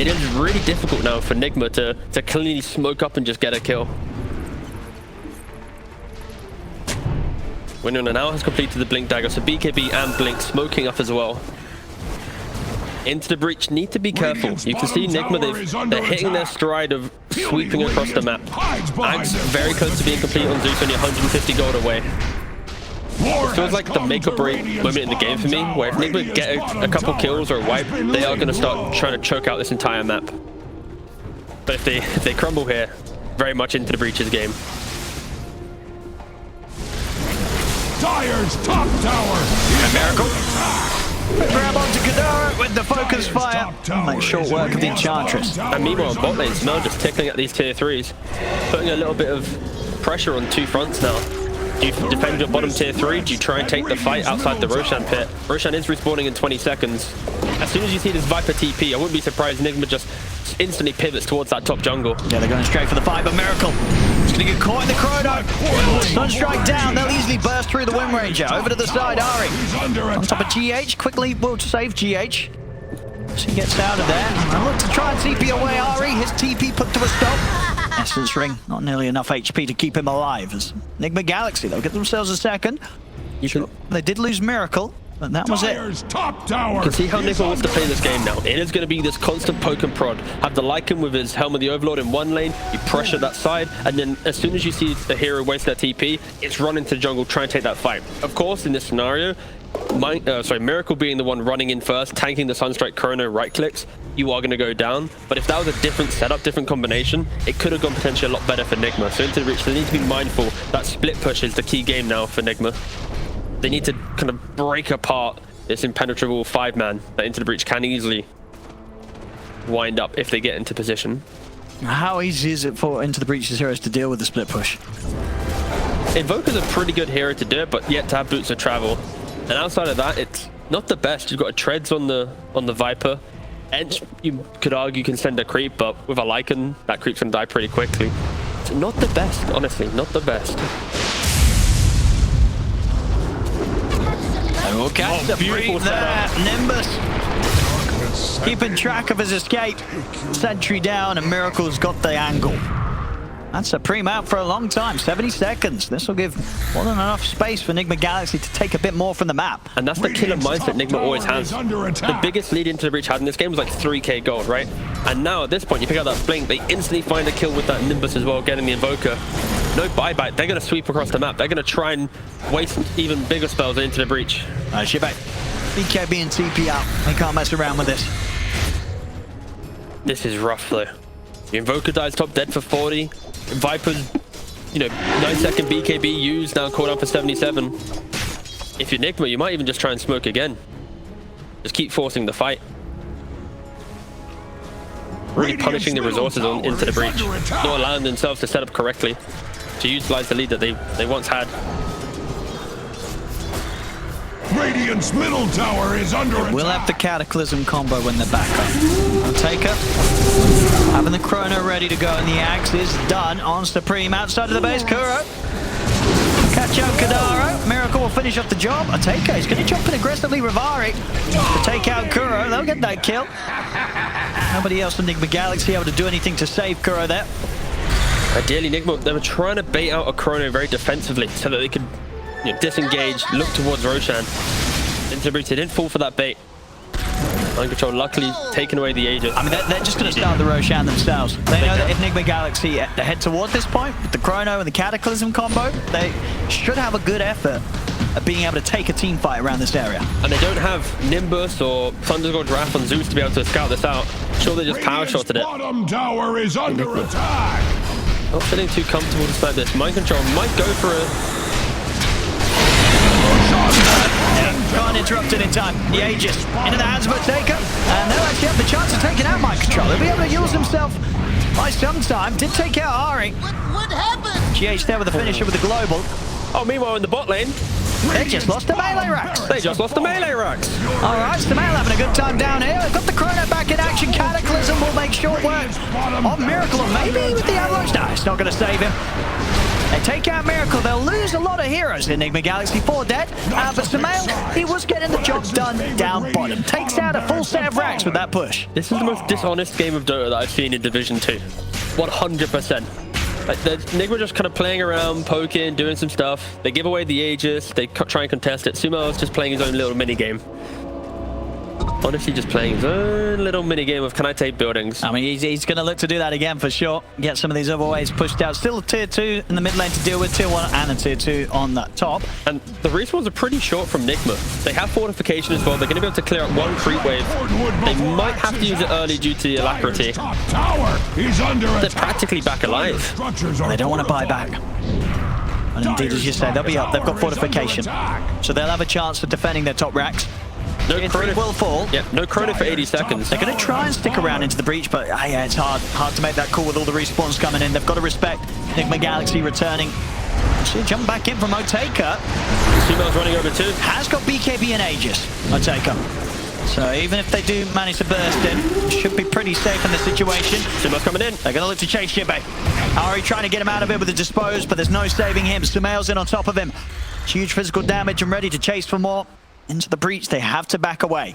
It is really difficult now for Nigma to cleanly smoke up and just get a kill. Windrunner now has completed the Blink Dagger, so BKB and Blink smoking up as well. Into the breach, need to be careful. You can see Nigma, they're hitting their stride of sweeping across the map. Ags very close to being complete on Zeus, only 150 gold away. It feels like the make or break moment in the game for me, where if Nigma get a couple kills or a wipe, they are going to start trying to choke out this entire map. But if they crumble here, very much into the breach's game. Dyer's top tower. A miracle. Grab onto Kadara with the focus fire. Make short work of the Enchantress. And meanwhile, bot lane, Smell just tickling at these tier 3s, putting a little bit of pressure on two fronts now. Do you defend your bottom tier 3? Do you try and take the fight outside the Roshan pit? Roshan is respawning in 20 seconds. As soon as you see this Viper TP, I wouldn't be surprised Nigma just instantly pivots towards that top jungle. Yeah, they're going straight for the fight, but Miracle is going to get caught in the Chrono. Sunstrike down, they'll easily burst through the Wind Ranger. Over to the side, Ari. On top of GH, quickly will save GH. She gets out of there. And look to try and TP away Ari. His TP put to a stop. Essence Ring, not nearly enough HP to keep him alive. As Nigma Galaxsy, they'll get themselves a second. They did lose Miracle. But that was it. Dire's top tower You can see how is Nigma wants to play under this game now. It is going to be this constant poke and prod. Have the Lycan with his Helm of the Overlord in one lane, you pressure that side, and then as soon as you see the hero waste their TP, it's run into the jungle, try and take that fight. Of course, in this scenario, Miracle being the one running in first, tanking the Sunstrike Chrono right clicks, you are going to go down. But if that was a different setup, different combination, it could have gone potentially a lot better for Nigma. So into the reach, they need to be mindful that split push is the key game now for Nigma. They need to kind of break apart this impenetrable 5-man that Into the Breach can easily wind up if they get into position. How easy is it for Into the Breach's heroes to deal with the split push? Invoker's a pretty good hero to do it, but yet to have boots of travel. And outside of that, it's not the best. You've got a Treads on the Viper. And you could argue you can send a creep, but with a Lycan, that creep's gonna die pretty quickly. It's not the best, honestly, not the best. And we'll catch the break there. Nimbus keeping track of his escape. Sentry down, and Miracle's got the angle. That's a pre-map for a long time, 70 seconds. This will give more than enough space for Nigma Galaxy to take a bit more from the map. And that's the killer mindset Nigma always has. The biggest lead Into the Breach had in this game was like 3k gold, right? And now at this point, you pick out that Blink, they instantly find a kill with that Nimbus as well, getting the Invoker. No buyback, they're going to sweep across the map. They're going to try and waste even bigger spells Into the Breach. Shibak, BKB and TP out. They can't mess around with this. This is rough though. The Invoker dies top dead for 40. Viper's, 9-second BKB used, now caught up for 77. If you're Nigma, you might even just try and smoke again. Just keep forcing the fight. Really punishing the resources Into the Breach. Not allowing themselves to set up correctly to utilize the lead that they once had. Radiant's middle tower is under attack. We'll have the Cataclysm combo when they're back up. Taker having the Chrono ready to go, and the axe is done on Supreme outside of the base. Kuro catch out Kadaro. Miracle will finish off the job. Taker is going to jump in aggressively. Rivari to take out Kuro. They'll get that kill. Nobody else from Nigma Galaxy able to do anything to save Kuro there. Ideally, Nigma, they were trying to bait out a Chrono very defensively so that they could disengage, look towards Roshan. Into the Breach, they didn't fall for that bait. Mind control, luckily, taking away the Aegis. I mean, they're just going to start the Roshan themselves. They know that if Nigma Galaxy head toward this point, with the Chrono and the Cataclysm combo, they should have a good effort at being able to take a team fight around this area. And they don't have Nimbus or Thundergod Wrath on Zeus to be able to scout this out. Sure, they just power shotted it. Bottom tower is under attack. Not feeling too comfortable to start this. Mind control might go for a... Can't interrupt it in time. The Aegis into the hands of a Taker, and they'll actually have the chance of taking out Mind Control. They'll be able to use himself by some time. Did take out Ari. What happened? GH there with the finisher with the global. Oh, meanwhile in the bot lane, They just lost the melee racks. they just lost the melee racks. All right, Stamail having a good time down here. They've got the Chrono back in action. Cataclysm will make short work of Miracle, or maybe with the Avalanche. No, it's not going to save him. They take out Miracle. They'll lose a lot of heroes in Nigma Galaxy. 4 dead. But Stamail, he was getting the job done down bottom. Takes out a full set of racks with that push. This is the most dishonest game of Dota that I've seen in Division 2. 100%. Like, Nigma just kind of playing around, poking, doing some stuff. They give away the Aegis. They try and contest it. Sumo's just playing his own little mini game. Honestly, just playing his own little mini game of can I take buildings. I mean, he's going to look to do that again for sure. Get some of these other ways pushed out. Still a tier 2 in the mid lane to deal with. Tier 1 and a tier 2 on that top. And the respawns are pretty short from Nigma. They have fortification as well. They're going to be able to clear out 1 creep wave. They might have to use it early due to alacrity. They're practically back alive. They don't want to buy back. And indeed, as you say, they'll be up. They've got fortification. So they'll have a chance of defending their top racks. No chrono will fall. Yeah, no chrono for 80 seconds. They're going to try and stick around into the breach, but yeah, it's hard to make that call with all the respawns coming in. They've got to respect Nigma Galaxy returning. She'll jump back in from Otaka. Sumo's running over too. Has got BKB and Aegis, Otaka. So even if they do manage to burst in, should be pretty safe in the situation. Sumo's coming in. They're going to look to chase Shibe. Ari trying to get him out of it with the dispose, but there's no saving him. Sumail's in on top of him. Huge physical damage and ready to chase for more. Into the breach, they have to back away.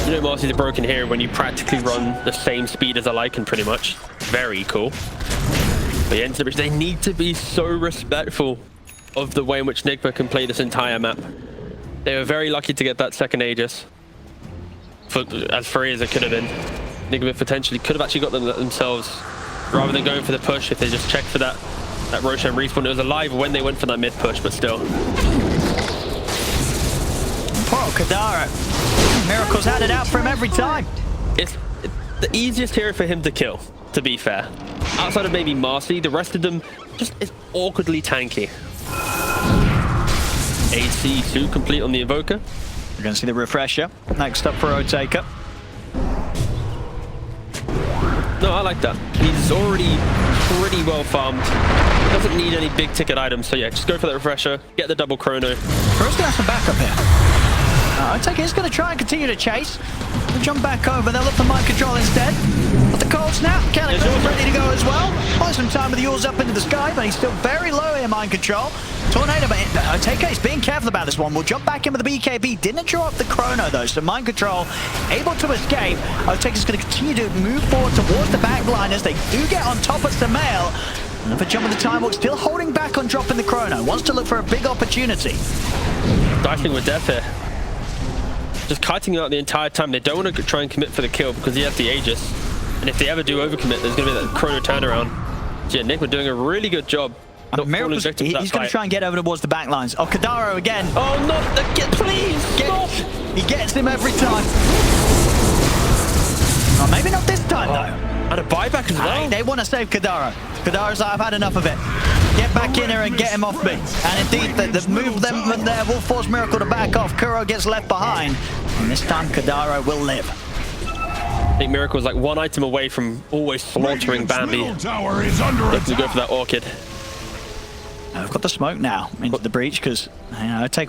You know, Marcy's a broken hero when you practically run the same speed as a Lycan, pretty much. Very cool. But yeah, into the breach, they need to be so respectful of the way in which Nigma can play this entire map. They were very lucky to get that second Aegis. For as free as it could have been. Nigma potentially could have actually got them themselves rather than going for the push if they just checked for that Roshan respawn. It was alive when they went for that mid push, but still. Poor Kadara. Miracle's had it out for him every time. It's the easiest hero for him to kill, to be fair. Outside of maybe Marcy, the rest of them just is awkwardly tanky. AC2 complete on the Invoker. We're going to see the refresher. Next up for Otaka. No, I like that. He's already pretty well farmed. Doesn't need any big ticket items, so yeah, just go for that refresher, get the double chrono. First, gonna have some backup here. Otaka is going to try and continue to chase. They'll jump back over. They'll look for mind control instead. But the cold snap, Calico's ready to go as well. Buy some time with the Yules up into the sky, but he's still very low in mind control. Tornado, but Otaka is being careful about this one. We'll jump back in with the BKB. Didn't draw up the chrono though, so mind control able to escape. Otaka's going to continue to move forward towards the backliners. They do get on top of Samael. Another jump with the time walk, still holding back on dropping the chrono. Wants to look for a big opportunity. Dicing with death here. Just kiting him out the entire time. They don't want to try and commit for the kill because he has the Aegis. And if they ever do overcommit, there's going to be that chrono turnaround. So yeah, Nigma doing a really good job. He's going to try and get over towards the back lines. Oh, Kadaro again. Oh, no, please, stop. He gets him every time. Oh, maybe not this time, though. And a buyback as well. They want to save Kadaro. Kadaro's like, I've had enough of it. Get back in here and get him off me. And indeed, the move them there will force Miracle to back off. Kuro gets left behind. And this time, Kadaro will live. I think Miracle's like one item away from always slaughtering Bambi. Looking to go for that Orchid. I've got the smoke now into the breach because,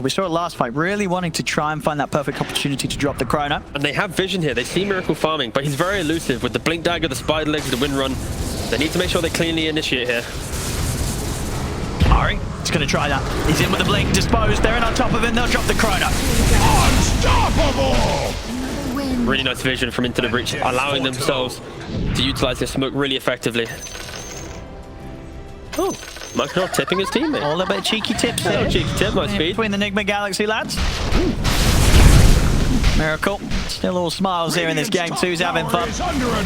we saw it last fight, really wanting to try and find that perfect opportunity to drop the chrono. And they have vision here. They see Miracle farming, but he's very elusive with the Blink Dagger, the Spider Legs, the Wind Run. They need to make sure they cleanly initiate here. Ari, he's going to try that. He's in with the Blink, disposed. They're in on top of him. They'll drop the chrono. Unstoppable! Really nice vision from Into the Breach, allowing themselves to utilize this smoke really effectively. Oh, Microsoft tipping his teammate. All a bit of cheeky tips there. Cheeky tip, nice speed. Between the Nigma Galaxsy lads. Miracle, still all smiles here in this game too. He's having fun.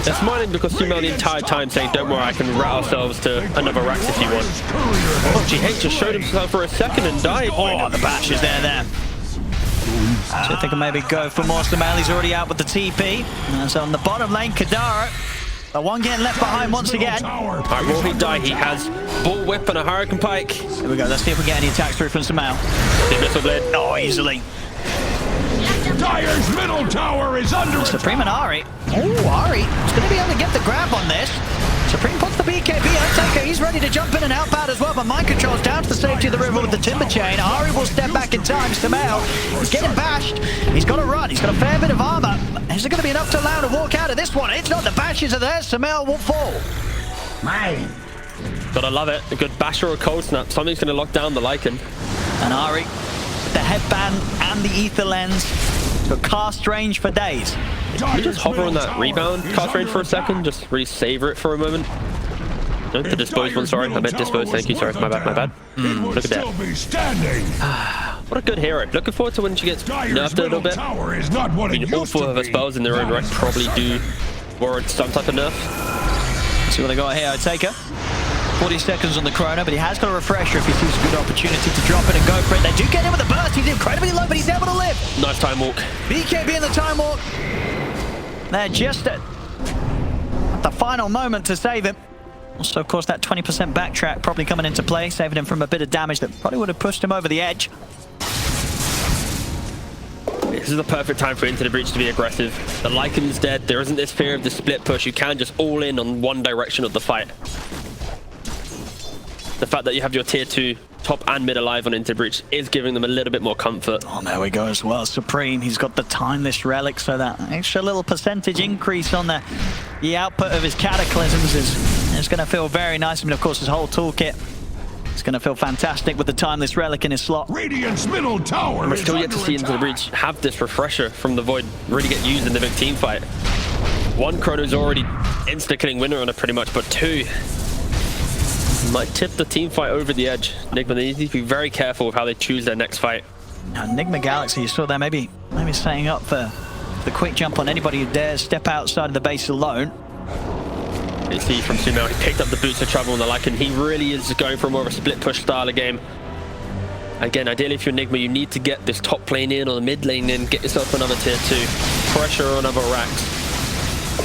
They're smiling because Sumo the entire time saying, don't worry, I can rat ourselves to another Rax if you want. Oh, GH just showed himself for a second and died. Oh, the bash is there. So I think I'll maybe go for more Samael. He's already out with the TP. And so on the bottom lane, Kadara. The one getting left behind once again. All right, will he die? He has Bull Whip and a Hurricane Pike. Here we go. Let's see if we get any attacks through from Samael. The Missile Blade. Oh, easily. Dire's middle tower is under Supreme and Ari. Oh, Ari is going to be able to get the grab on this. Supreme puts the BKB. Otaka, he's ready to jump in and help out as well, but mind control's down to the safety of the river with the timber chain. Ari will step back in time. Samael is getting bashed. He's got to run. He's got a fair bit of armor. Is it going to be enough to allow him to walk out of this one? It's not. The bashes are there. Samael will fall. mine. Gotta love it. A good bash or a cold snap. Something's gonna lock down the Lycan. And Ari, the headband and the ether lens to cast range for days. Can you just hover on that rebound cast range for a second? Just really savor it for a moment. No, the dispose one, sorry. I meant dispose, thank you. Sorry, my bad. Look at that. What a good hero. Looking forward to when she gets nerfed a little bit. I mean, all four of her spells in their own right probably do warrant some type of nerf. Let's see what they got here. Otaka. 40 seconds on the chrono, but he has got a refresher if he sees a good opportunity to drop it and go for it. They do get him with a burst. He's incredibly low, but he's able to live. Nice time walk. BKB in the time walk. They're just at the final moment to save him. Also, of course, that 20% backtrack probably coming into play, saving him from a bit of damage that probably would have pushed him over the edge. This is the perfect time for Into the Breach to be aggressive. The Lycan's dead. There isn't this fear of the split push. You can just all in on one direction of the fight. The fact that you have your tier 2 top and mid alive on Into the Breach is giving them a little bit more comfort. Oh, there we go as well. Supreme, he's got the timeless relic, so that extra little percentage increase on the output of his cataclysms is going to feel very nice. I mean, of course, his whole toolkit is going to feel fantastic with the timeless relic in his slot. Radiant's middle tower. We're still yet to see Into the Breach have this refresher from the Void really get used in the big team fight. One Chrono's already insta-killing winner on it pretty much, but two, Might tip the team fight over the edge. Nigma, they need to be very careful with how they choose their next fight. Now, Nigma Galaxsy, you saw there, maybe setting up for the quick jump on anybody who dares step outside of the base alone. You see from Sumail, he picked up the boots of trouble on the Lycan. He really is going for more of a split push style of game. Again, ideally if you're Nigma, you need to get this top lane in or the mid lane in, get yourself another tier 2, pressure on other racks.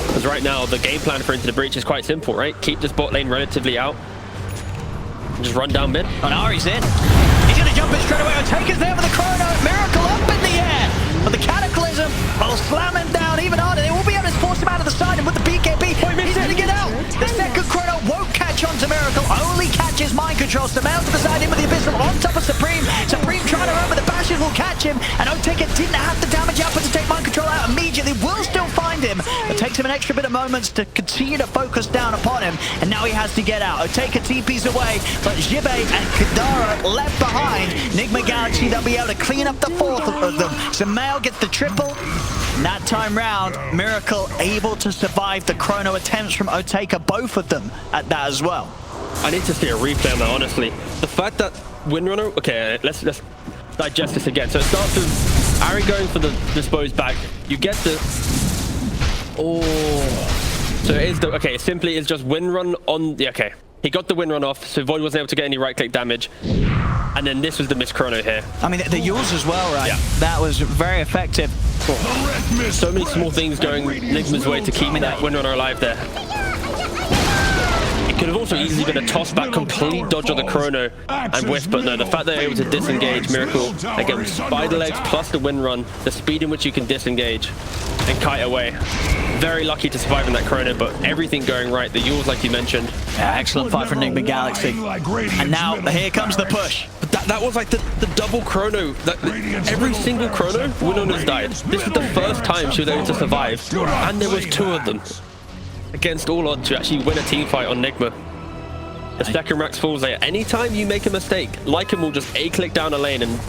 Because right now, the game plan for Into the Breach is quite simple, right? Keep this bot lane relatively out. Just run down mid. And Ari's in. He's going to jump in straight away. Taker's there with the chrono. Miracle up in the air. But the Cataclysm will slam him down even harder. They will be able to force him out of the side. And with the BKB, he's going to get out. The second chrono won't catch on to Miracle. Only catches Mind Control. Sumail to the side in with the Abyssal on top of Supreme. Supreme trying to run, but the Bashes will catch him. And Oteka didn't have the damage output to take Mind Control out immediately. Will still find him. It takes him an extra bit of moments to continue to focus down upon him. And now he has to get out. Oteka TP's away, but Jibe and Kadara left behind. Nigma Galaxsy, they'll be able to clean up the fourth of them. Sumail gets the triple. And that time round, Miracle able to survive the chrono attempts from Oteka, both of them at that as well. I need to see a replay on that, honestly. The fact that Windrunner... Okay, let's digest this again. So it starts with Ari going for the disposed back. You get the... Oh... So it is the... Okay, simply is just Windrun on... Yeah, okay. He got the Windrun off, so Void wasn't able to get any right-click damage. And then this was the miss chrono here. I mean, the Yules as well, right? Yeah. That was very effective. Oh. So many small things going Nigma's way to keep that Windrunner alive there. It could have also easily been a toss-back, complete dodge on the chrono and whiff, but no, the fact they're able to disengage Miracle, again, with spider legs plus the Windrun, the speed in which you can disengage and kite away. Very lucky to survive in that chrono, but everything going right. The Yules, like you mentioned. Yeah, excellent fight from Nigma Galaxsy. And now, here comes the push. But that was like the double chrono. Every single chrono, Windrunner's died. This was the first time she was able to survive, and there was 2 of them. Against all odds to actually win a team fight on Nigma. The second Rax falls there. Anytime you make a mistake, Lycan will just A-click down a lane and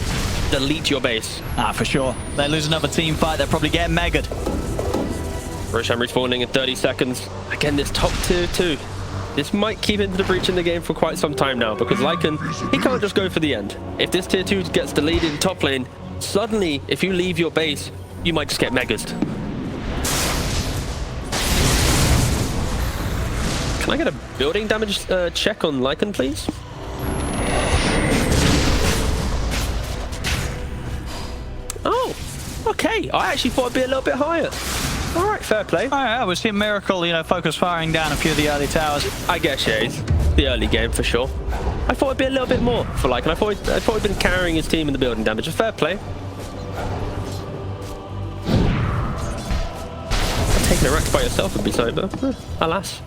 delete your base. Ah, for sure. They lose another team fight, they'll probably get megaed. Roshan respawning in 30 seconds. Again, this top tier 2. This might keep Into the Breach in the game for quite some time now, because Lycan, he can't just go for the end. If this tier 2 gets deleted in top lane, suddenly, if you leave your base, you might just get megas. Can I get a building damage check on Lycan, please? Oh, okay. I actually thought it'd be a little bit higher. All right, fair play. Oh, yeah, we've seen Miracle, you know, focus firing down a few of the early towers. I guess, yeah, it's the early game for sure. I thought it'd be a little bit more for Lycan. I thought he'd been carrying his team in the building damage. A fair play. Taking a Rax by yourself would be something, but alas.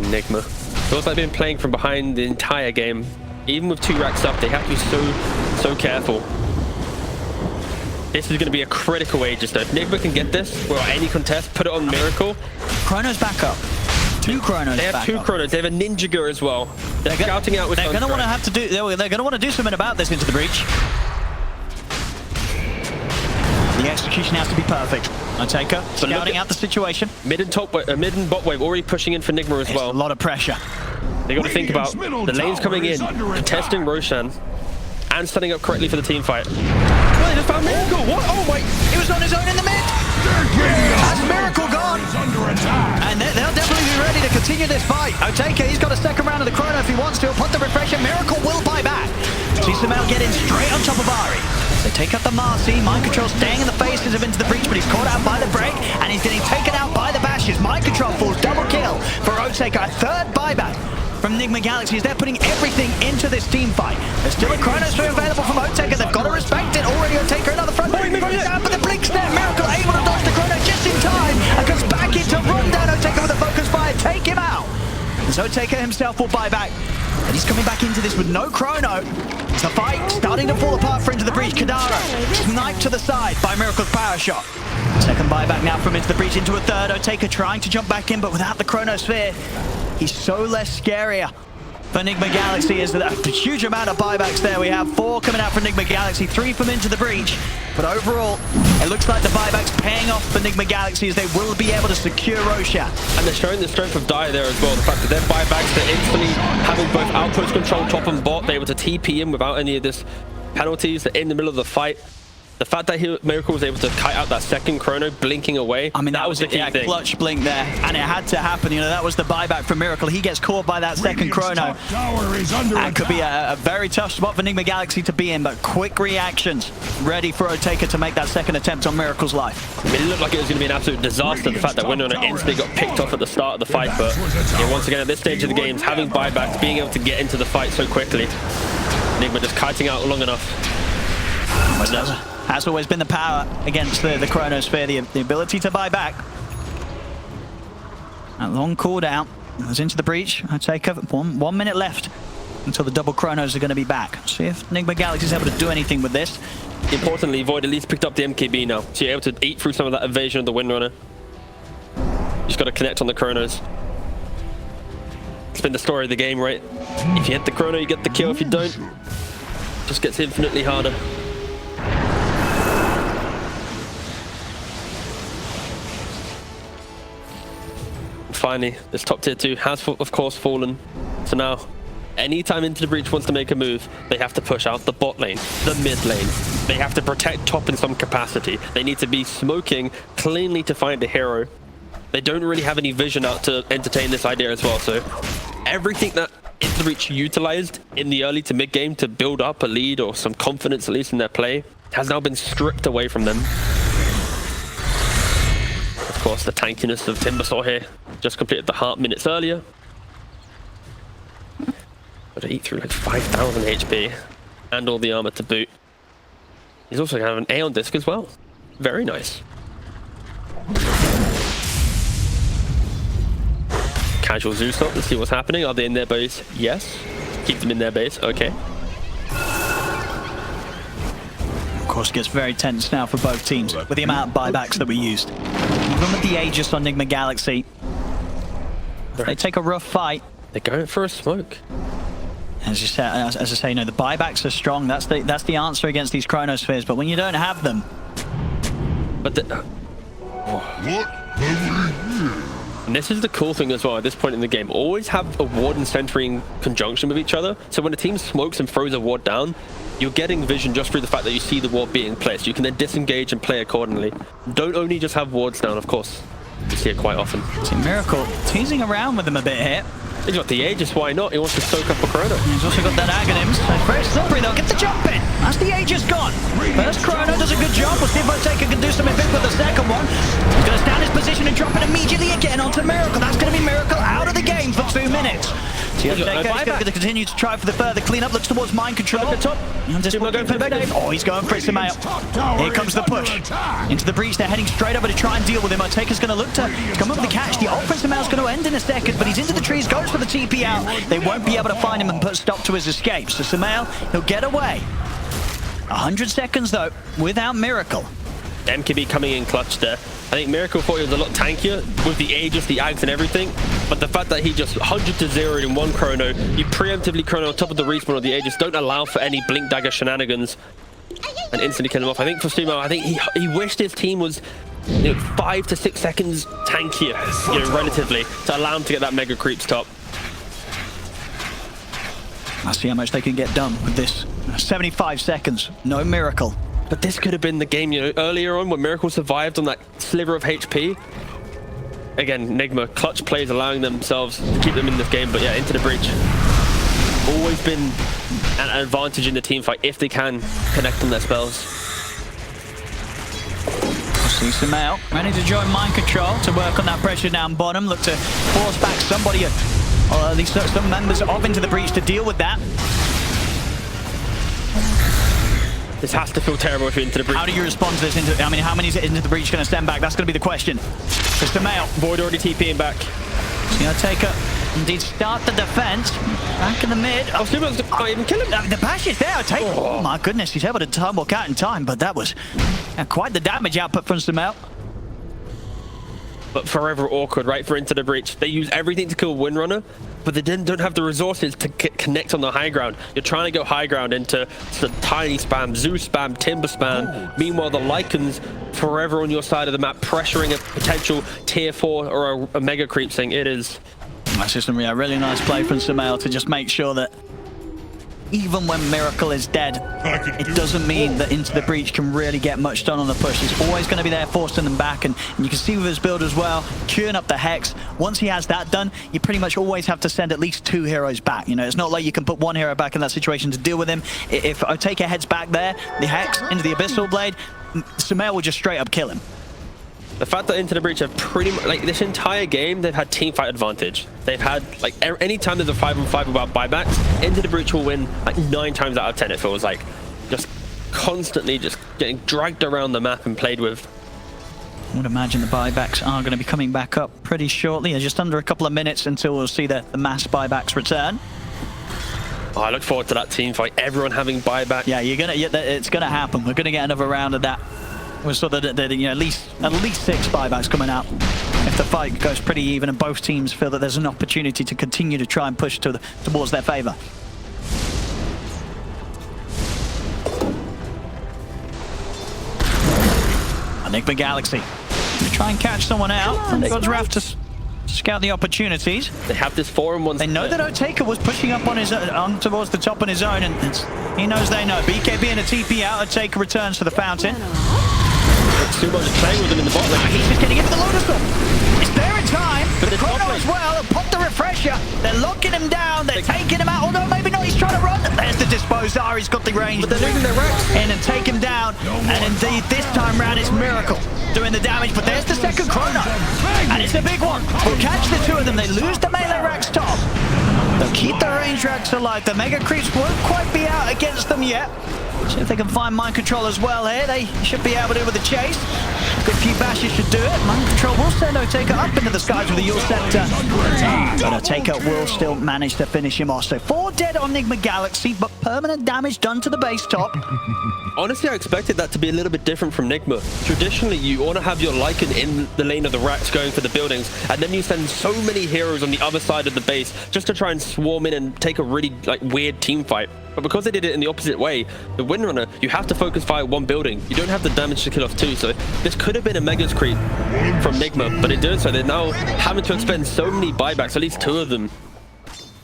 Nigma. Feels like they've been playing from behind the entire game. Even with 2 racks up, they have to be so careful. This is going to be a critical Aegis though. If Nigma can get this without any contest, put it on Miracle. Chrono's back up. 2 Chronos. They have 2 Chronos. They have a Ninjaga as well. They're scouting out with. They're going to want to have to do. They're going to want to do something about this Into the Breach. The execution has to be perfect. Oteka scouting out the situation. Mid and bot wave already pushing in for Nigma as well. A lot of pressure. They got to think about the lanes coming in, contesting Roshan, and setting up correctly for the team fight. Well, they just found Miracle. What? Oh wait, he was on his own in the mid. Has Miracle gone? And they'll definitely be ready to continue this fight. Oteka, he's got a second round of the chrono if he wants to. He'll put the refresher. Miracle will buy back. See Sumail get in straight on top of Ari. They take up the Marcy. Mind Control staying in the faces of Into the Breach, but he's caught out by the break, and he's getting taken out by the Bashes. Mind Control falls, double kill for Oteka. A 3rd buyback from Nigma Galaxsy. They're putting everything into this team fight. There's still a chrono stream available from Oteka. They've got to respect it. Already Oteka another front. Down, but the blinks there. Miracle able to dodge the chrono just in time and comes back in to run down Oteka with a focus fire. Take him out. As Oteka himself will buy back. And he's coming back into this with no chrono. It's the fight starting to fall apart for Into the Breach. Kadara sniped to the side by Miracle's power shot. Second buyback now from Into the Breach into a 3rd. Oteka trying to jump back in, but without the chronosphere, he's so less scarier. for Nigma Galaxsy is a huge amount of buybacks there. We have 4 coming out from Nigma Galaxsy, 3 from Into the Breach. But overall, it looks like the buybacks paying off for Nigma Galaxsy as they will be able to secure Roshan. And they're showing the strength of Dire there as well. The fact that their buybacks, they're instantly having both outpost control, top and bot. They're able to TP in without any of this penalties. They're in the middle of the fight. The fact that Miracle was able to kite out that second chrono, blinking away. I mean, that was the key thing. Clutch blink there, and it had to happen. You know, that was the buyback from Miracle. He gets caught by that second chrono. That could be a very tough spot for Nigma Galaxsy to be in, but quick reactions. Ready for Oteka to make that second attempt on Miracle's life. I mean, it looked like it was going to be an absolute disaster. The fact that Windrunner instantly got picked off at the start of the fight, but yeah, once again, at this stage of the games, having buybacks, being able to get into the fight so quickly. Nigma just kiting out long enough. That's always been the power against the Chronosphere, the ability to buy back. That long cooldown was Into the Breach. I take 1 minute left until the double chronos are going to be back. See if Nigma Galaxsy is able to do anything with this. Importantly, Void at least picked up the MKB now, so you're able to eat through some of that evasion of the Windrunner. Just got to connect on the chronos. It's been the story of the game, right? If you hit the chrono, you get the kill. If you don't, it just gets infinitely harder. Finally, this top tier 2 has, of course, fallen. So now, anytime Into the Breach wants to make a move, they have to push out the bot lane, the mid lane. They have to protect top in some capacity. They need to be smoking cleanly to find a hero. They don't really have any vision out to entertain this idea as well. So everything that Into the Breach utilized in the early to mid game to build up a lead or some confidence, at least in their play, has now been stripped away from them. Of course, the tankiness of Timbersaw here. Just completed the heart minutes earlier. Got to eat through like 5,000 HP and all the armor to boot. He's also going to have an Aeon disc as well. Very nice. Casual Zeus up. Let's see what's happening. Are they in their base? Yes. Keep them in their base. Okay. Of course, it gets very tense now for both teams with the amount of buybacks that we used. Even with the Aegis on Nigma Galaxsy, they take a rough fight. They're going for a smoke. As I say, you know, the buybacks are strong. That's the answer against these Chronospheres. But when you don't have them, but and this is the cool thing as well at this point in the game. Always have a ward and sentry in conjunction with each other. So when a team smokes and throws a ward down, you're getting vision just through the fact that you see the ward being placed. You can then disengage and play accordingly. Don't only just have wards down, of course. You see it quite often. See Miracle teasing around with them a bit here. He's got the Aegis, why not? He wants to soak up a chrono. He's also got that Aghanims. That's very slippery though. Get the jump in. That's the Aegis gone. First chrono does a good job. We'll see if Oteka can do something big with the second one. He's going to stand his position and drop it immediately again onto Miracle. That's going to be Miracle out of the game for 2 minutes. Oteka is going to continue to try for the further cleanup. Looks towards mind control. At the top. Oh, he's going for it, Samael. Here comes the push. Into the breach. They're heading straight over to try and deal with him. Oteka's going to look to come up with the catch. The ult from Samael's going to end in a second, but he's into the trees, goes for the TP out. They won't be able to find him and put a stop to his escape. So Samael, he'll get away. 100 seconds though, without Miracle. MKB coming in clutch there. I think Miracle thought he was a lot tankier with the Aegis, the Ags and everything. But the fact that he just 100 to 0'd in one chrono, you preemptively chrono on top of the respawn of the Aegis, don't allow for any blink dagger shenanigans and instantly kill him off. I think for Sumo, I think he wished his team was 5 to 6 seconds tankier, relatively, to allow him to get that mega creeps top. I'll see how much they can get done with this. 75 seconds, no Miracle. But this could have been the game, earlier on when Miracle survived on that sliver of HP. Again, Nigma, clutch plays allowing themselves to keep them in this game, but yeah, Into the Breach. Always been an advantage in the team fight if they can connect on their spells. See Samael ready to join mind control to work on that pressure down bottom. Look to force back somebody, or at least some members of Into the Breach to deal with that. This has to feel terrible if you're Into the Breach. How do you respond to this? How many is Into the Breach going to send back? That's going to be the question. For Samael. Void already TPing back. He's going to take it. Indeed, start the defense. Back in the mid. Oh, Sumo's not even kill him. The bash is there. Oh my goodness, he's able to tumble out in time, but that was quite the damage output from Samael. but forever awkward, right, for Into the Breach. They use everything to kill Windrunner, but they then don't have the resources to connect on the high ground. You're trying to go high ground into the tiny spam, Zoo spam, Timber spam. Meanwhile, the Lycans forever on your side of the map, pressuring a potential tier 4 or a mega creep thing. It is... That's just a really nice play from Sumail to just make sure that even when Miracle is dead, it doesn't mean that Into the Breach can really get much done on the push. He's always going to be there forcing them back, and you can see with his build as well, queuing up the Hex. Once he has that done, you pretty much always have to send at least 2 heroes back. You know, it's not like you can put 1 hero back in that situation to deal with him. If Oteka heads back there, the Hex into the Abyssal Blade, Sumail will just straight up kill him. The fact that Into the Breach have pretty much, like, this entire game, they've had team fight advantage. They've had, like, any time there's a 5-on-5 without buybacks, Into the Breach will win, like, 9 times out of 10, it feels like. Just constantly just getting dragged around the map and played with. I would imagine the buybacks are going to be coming back up pretty shortly. Just under a couple of minutes until we'll see the mass buybacks return. Oh, I look forward to that team fight. Everyone having buyback. Yeah, it's gonna happen. We're gonna get another round of that. We're sort of you know, at least 6 buybacks coming out. If the fight goes pretty even and both teams feel that there's an opportunity to continue to try and push towards their favor. Nigma Galaxsy to try and catch someone out. They've got Raph to scout the opportunities. They have this 4-on-1. They know that Oteka was pushing up on his towards the top on his own, and he knows they know. BKB and a TP out. Oteka returns to the fountain. Too much playing with them in the bot lane. He's just getting into the Lotus Storm. It's there in time. But the Chrono as well. Pop the refresher. They're locking him down. They're taking him out. Although maybe not. He's trying to run. There's the Disposar. He's got the range. But they're losing their Rex. In and take him down. And indeed, this time round, it's Miracle doing the damage. But there's the second Chrono. And it's a big one. We'll catch the 2 of them. They lose the melee Rex top. They'll keep the range Rex alive. The Mega Creeps won't quite be out against them yet. See if they can find Mind Control as well here. They should be able to with the chase. A good few bashes should do it. Mind Control will send Oteka up into the skies with the Yule Scepter. But Oteka will still manage to finish him off. So 4 dead on Nigma Galaxy, but permanent damage done to the base top. Honestly, I expected that to be a little bit different from Nigma. Traditionally, you want to have your Lycan in the lane of the rats going for the buildings, and then you send so many heroes on the other side of the base just to try and swarm in and take a really weird team fight. But because they did it in the opposite way, the Windrunner, you have to focus fire 1 building. You don't have the damage to kill off 2, so this could have been a Megas creep from Nigma, but in doing so, they're now having to expend so many buybacks, at least 2 of them,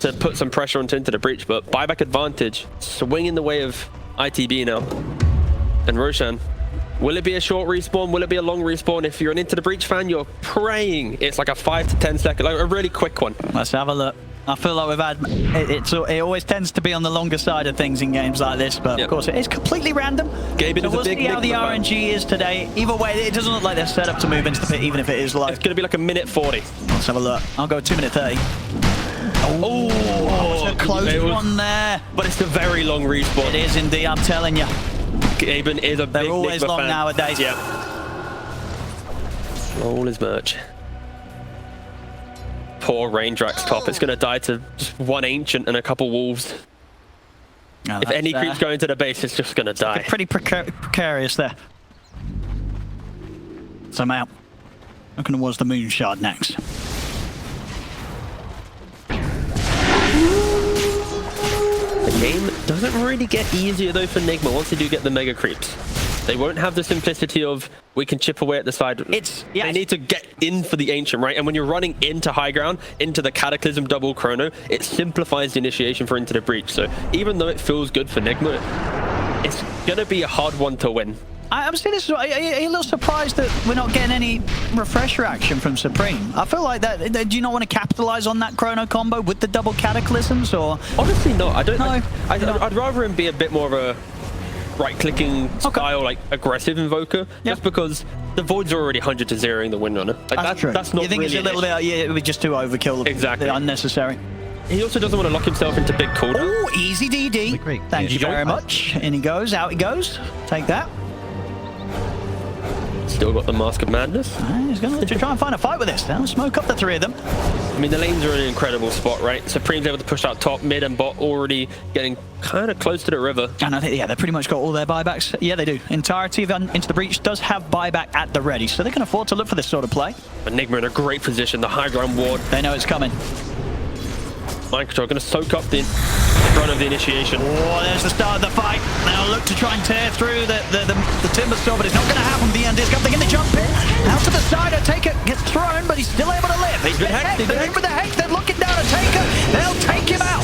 to put some pressure onto Into the Breach. But buyback advantage, swinging the way of ITB now. And Roshan, will it be a short respawn? Will it be a long respawn? If you're an Into the Breach fan, you're praying it's like a 5 to 10 second, like a really quick one. Let's have a look. I feel like we've had it always tends to be on the longer side of things in games like this, but of course it is completely random. Gaben, so we'll see how the RNG is today. Either way, it doesn't look like they're set up to move into the pit, even if it is live. It's going to be like a minute 40. Let's have a look. I'll go 2 minute 30. Oh, it's a close one there. But it's a very long respawn. It is indeed, I'm telling you. Gaben is a big They're always Nigma long fan. nowadays. Yeah. All his merch. Poor Raindrax top. It's going to die to just 1 Ancient and a couple Wolves. No, if any creeps go into the base, it's just going to die. Pretty precarious there. So I'm out. Looking towards the Moon Shard next. The game doesn't really get easier though for Nigma once they do get the Mega Creeps. They won't have the simplicity of we can chip away at the side. They need to get in for the Ancient, right? And when you're running into high ground, into the Cataclysm double Chrono, it simplifies the initiation for Into the Breach. So even though it feels good for Nigma, it's going to be a hard one to win. I'm still are you a little surprised that we're not getting any refresher action from Supreme. I feel like that. Do you not want to capitalize on that Chrono combo with the double Cataclysms, or? Honestly, no. I don't. No, I'd rather him be a bit more of a right-clicking style, like aggressive invoker, just because the Void's are already 100 to 0ing the Windrunner. Like, that's true. That's not. You think really it's a little bit? Yeah, it would be just too overkill. Exactly. Unnecessary. He also doesn't want to lock himself into big cooldown. Oh, easy DD. Thank you very much. In he goes. Out he goes. Take that. Still got the Mask of Madness. He's going to try and find a fight with this. Now smoke up the 3 of them. I mean, the lanes are in an incredible spot, right? Supreme's able to push out top, mid, and bot already getting kind of close to the river. And I think, yeah, they pretty much got all their buybacks. Yeah, they do. Entirety of Into the Breach does have buyback at the ready, so they can afford to look for this sort of play. Enigma in a great position, the high ground ward. They know it's coming. Mind control going to soak up the front of the initiation. Oh, there's the start of the fight. They'll look to try and tear through the timber store, but it's not going to happen. The end is going to jump in. Out to the side, Taker gets thrown, but he's still able to live. He's been hexed. They're with the hex. They're looking down at Taker. They'll take him out.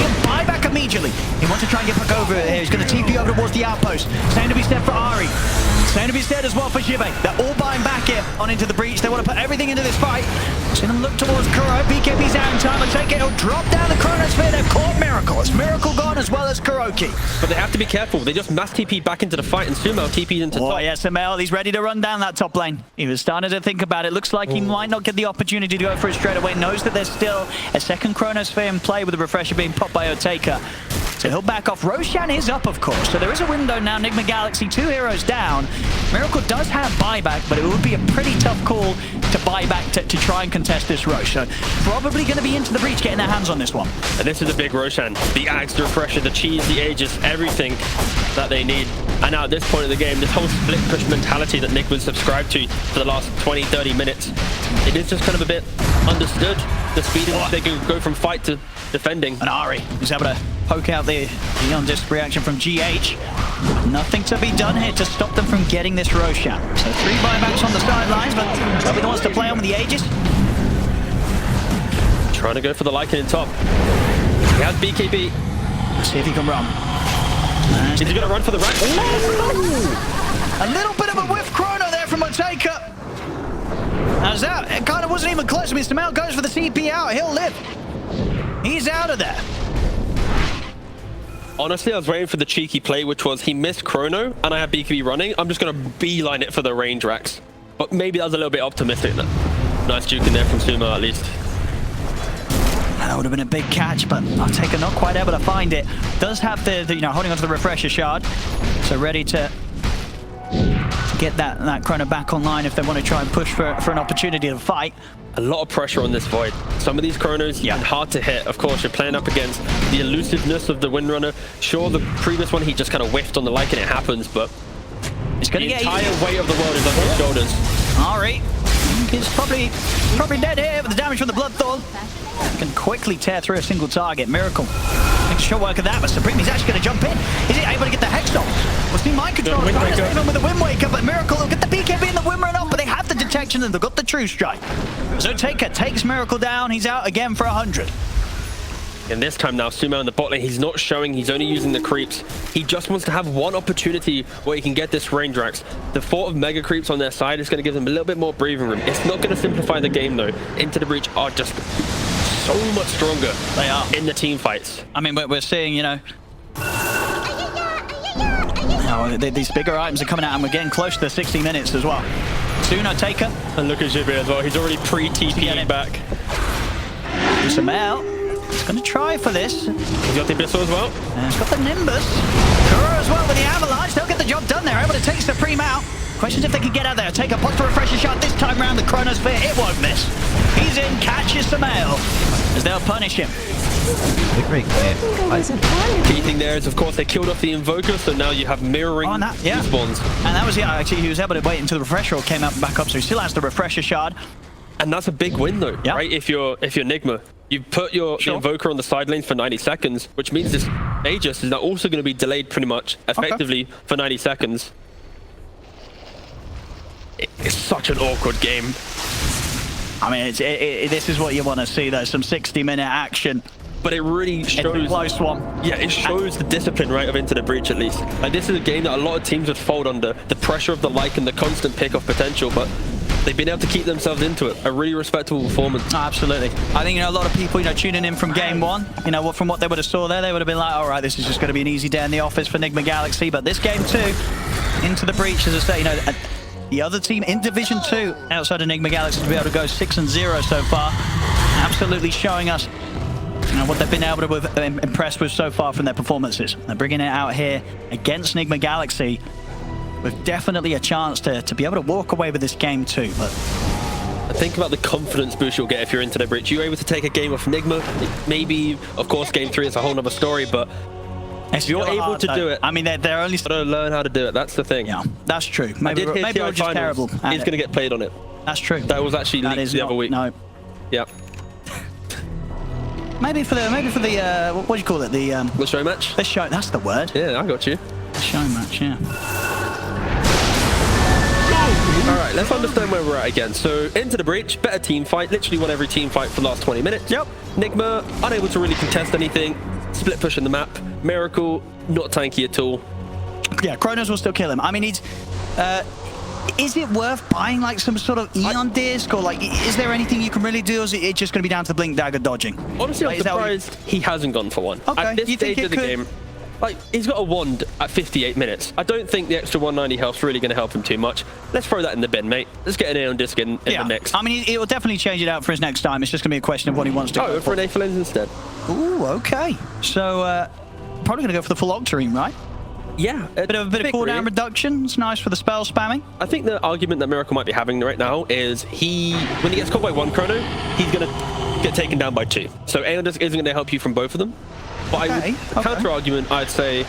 He'll buy back immediately. He wants to try and get back over here. He's going to TP over towards the outpost. Same to be said for Ari. Same to be said as well for Jibe. They're all buying back here on Into the Breach. They want to put everything into this fight. See them look towards Kuro. BKB's out in time. I'll take it. He'll drop down the Chronosphere. They've caught Miracle. It's Miracle gone as well as Kuroki. But they have to be careful. They just mass TP back into the fight, and Sumo TP'd into top. Oh, yeah, Sumail. He's ready to run down that top lane. He was starting to think about it. Looks like he might not get the opportunity to go for it straight away. Knows that there's still a second Chronosphere in play with the refresher being popped by Oteka. So he'll back off. Roshan is up, of course. So there is a window now. Nigma Galaxsy, 2 heroes down. Miracle does have buyback, but it would be a pretty tough call to buy back to try and contest this Rosh. So probably going to be Into the Breach getting their hands on this one. And this is a big Roshan. The Axe, the Refresher, the Cheese, the Aegis, everything that they need. And now at this point of the game, this whole split push mentality that Nigma's subscribed to for the last 20, 30 minutes, it is just kind of a bit understood. The speed in which they can go from fight to defending. And Ari is able to poke out the on-disc reaction from GH. Nothing to be done here to stop them from getting this Roshan. So 3 buybacks on the sidelines, but they'll be the ones to play on with the Aegis. Trying to go for the Lycan in top. He has BKB. Let's see if he can run. Is he going to run for the rack? A little bit of a whiff chrono there from Oteka. How's that? It kind of wasn't even close. I mean, Sumail goes for the CP out. He'll live. He's out of there. Honestly, I was waiting for the cheeky play, which was he missed chrono, and I have BKB running. I'm just going to beeline it for the range racks. But maybe that was a little bit optimistic. Nice juke in there from Sumo, at least. That would have been a big catch, but Oteka not quite able to find it. Does have the holding onto the refresher shard, so ready to get that chrono back online if they want to try and push for an opportunity to fight. A lot of pressure on this Void. Some of these chronos, hard to hit. Of course, you're playing up against the elusiveness of the Windrunner. Sure, the previous one, he just kind of whiffed on the Lycan, it happens, but it's going to the get entire weight of the world is on his shoulders. Ari, he's probably dead here, but the damage from the Bloodthorn can quickly tear through a single target. Miracle makes short work of that, but Supreme, he's actually going to jump in. Is he able to get the Hex off? We'll see Mind Control trying to save him with the Wind Waker, but Miracle will get the BKB and the Wind Run off, but they have the detection and they've got the True Strike. So Taker takes Miracle down. He's out again for 100. And this time now, Sumo in the bot lane, he's not showing, he's only using the creeps. He just wants to have one opportunity where he can get this range racks. The thought of mega creeps on their side is going to give them a little bit more breathing room. It's not going to simplify the game though. Into the Breach are just so much stronger. They are in the team fights. I mean, we're seeing, these bigger items are coming out and we're getting close to the 60 minutes as well. Suno Taker. And look at Jibe as well, he's already pre-TPing back. Sumail. He's going to try for this. He's got the Abyssal as well. And he's got the Nimbus. Kuro as well with the Avalanche. They'll get the job done there. Able to take Supreme out. Questions if they can get out there. Take a pot to refresh a shot this time around the Chronosphere. It won't miss. He's in. Catches Sumail as they'll punish him. Key thing there is, of course, they killed off the Invoker, so now you have mirroring spawns. And that was, actually, he was able to wait until the refresher came out and back up, so he still has the refresher shard. And that's a big win, though, right? If you're Nigma, you put your Invoker on the side lanes for 90 seconds, which means this Aegis is now also going to be delayed pretty much effectively for 90 seconds. It's such an awkward game. I mean, this is what you want to see, though. Some 60-minute action. But it really shows... It's a close one. Yeah, it shows the discipline, right, of Into the Breach, at least. Like, this is a game that a lot of teams would fold under. The pressure of the Lycan, the constant pick-off potential, but they've been able to keep themselves into it. A really respectable performance. Oh, absolutely. I think, a lot of people, tuning in from game one, from what they would have saw there, they would have been like, all right, this is just going to be an easy day in the office for Nigma Galaxsy. But this game, too, Into the Breach, as I say, the other team in Division 2 outside of Nigma Galaxsy to be able to go 6-0 so far. Absolutely showing us what they've been able to impress with so far from their performances. They're bringing it out here against Nigma Galaxsy with definitely a chance to be able to walk away with this game too. But Think about the confidence boost you'll get if you're into the breach. You're able to take a game off Nigma. Maybe, of course, game 3 is a whole nother story, but if you're able to do it, I mean, they're only got to learn how to do it. That's the thing. Yeah, that's true. Maybe we're just terrible. He's going to get played on it. That's true. That was actually leaked the other week. No. Yeah. Maybe for the what do you call it? The show match. The show. That's the word. Yeah, I got you. The show match. Yeah. All right, let's understand where we're at again. So into the breach, better team fight. Literally won every team fight for the last 20 minutes. Yep. Nigma unable to really contest anything. Split push in the map. Miracle not tanky at all. Yeah, Kronos will still kill him. I mean, he's. Is it worth buying like some sort of Eon disc, or like is there anything you can really do, or is it just going to be down to the blink dagger dodging? Honestly, I'm surprised he hasn't gone for one. Okay. At this stage of the game, like he's got a wand at 58 minutes. I don't think the extra 190 health's really going to help him too much. Let's throw that in the bin, mate. Let's get an Aeon disc in the mix. I mean, it will definitely change it out for his next time. It's just going to be a question of what he wants to go for an Aether Lens instead. Ooh, okay. So probably going to go for the full Octarine, right? Yeah, a bit of cooldown reduction. It's nice for the spell spamming. I think the argument that Miracle might be having right now is when he gets caught by 1 chrono, he's going to get taken down by 2. So Aeon disc isn't going to help you from both of them. But counter argument, I'd say, I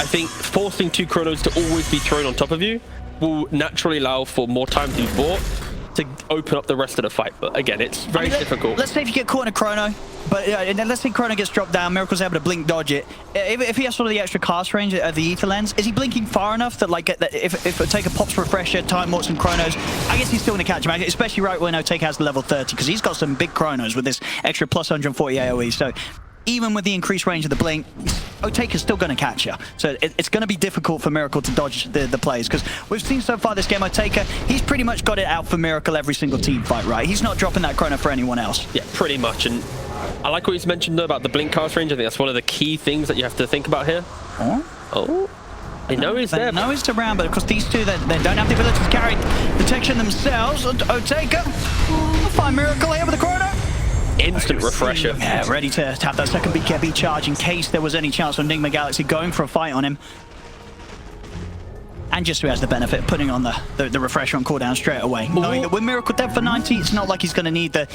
think forcing 2 chronos to always be thrown on top of you will naturally allow for more time to be bought to open up the rest of the fight. But again, it's very difficult. Let's say if you get caught in a chrono, but then let's say chrono gets dropped down, Miracle's able to blink dodge it. If he has sort of the extra cast range of the Aether Lens, is he blinking far enough that like if Oteka pops Refresher, time warps and chronos, I guess he's still going to catch him, especially right when Oteka has the level 30, because he's got some big chronos with this extra plus 140 AoE. So even with the increased range of the blink, Oteka's still going to catch you. So it's going to be difficult for Miracle to dodge the plays, because we've seen so far this game, Oteka, he's pretty much got it out for Miracle every single team fight, right? He's not dropping that chrono for anyone else. Yeah, pretty much. And I like what he's mentioned though about the blink cast range. I think that's one of the key things that you have to think about here. Oh. They know he's there. They know he's around, but of course these two, they don't have the ability to carry protection themselves. Oteka, find Miracle here with the chrono. Instant refresher. Yeah, ready to have that second BKB charge in case there was any chance of Nigma Galaxy going for a fight on him. And just so he has the benefit of putting on the refresher on cooldown straight away. Knowing that with Miracle dead for 90, it's not like he's going to need the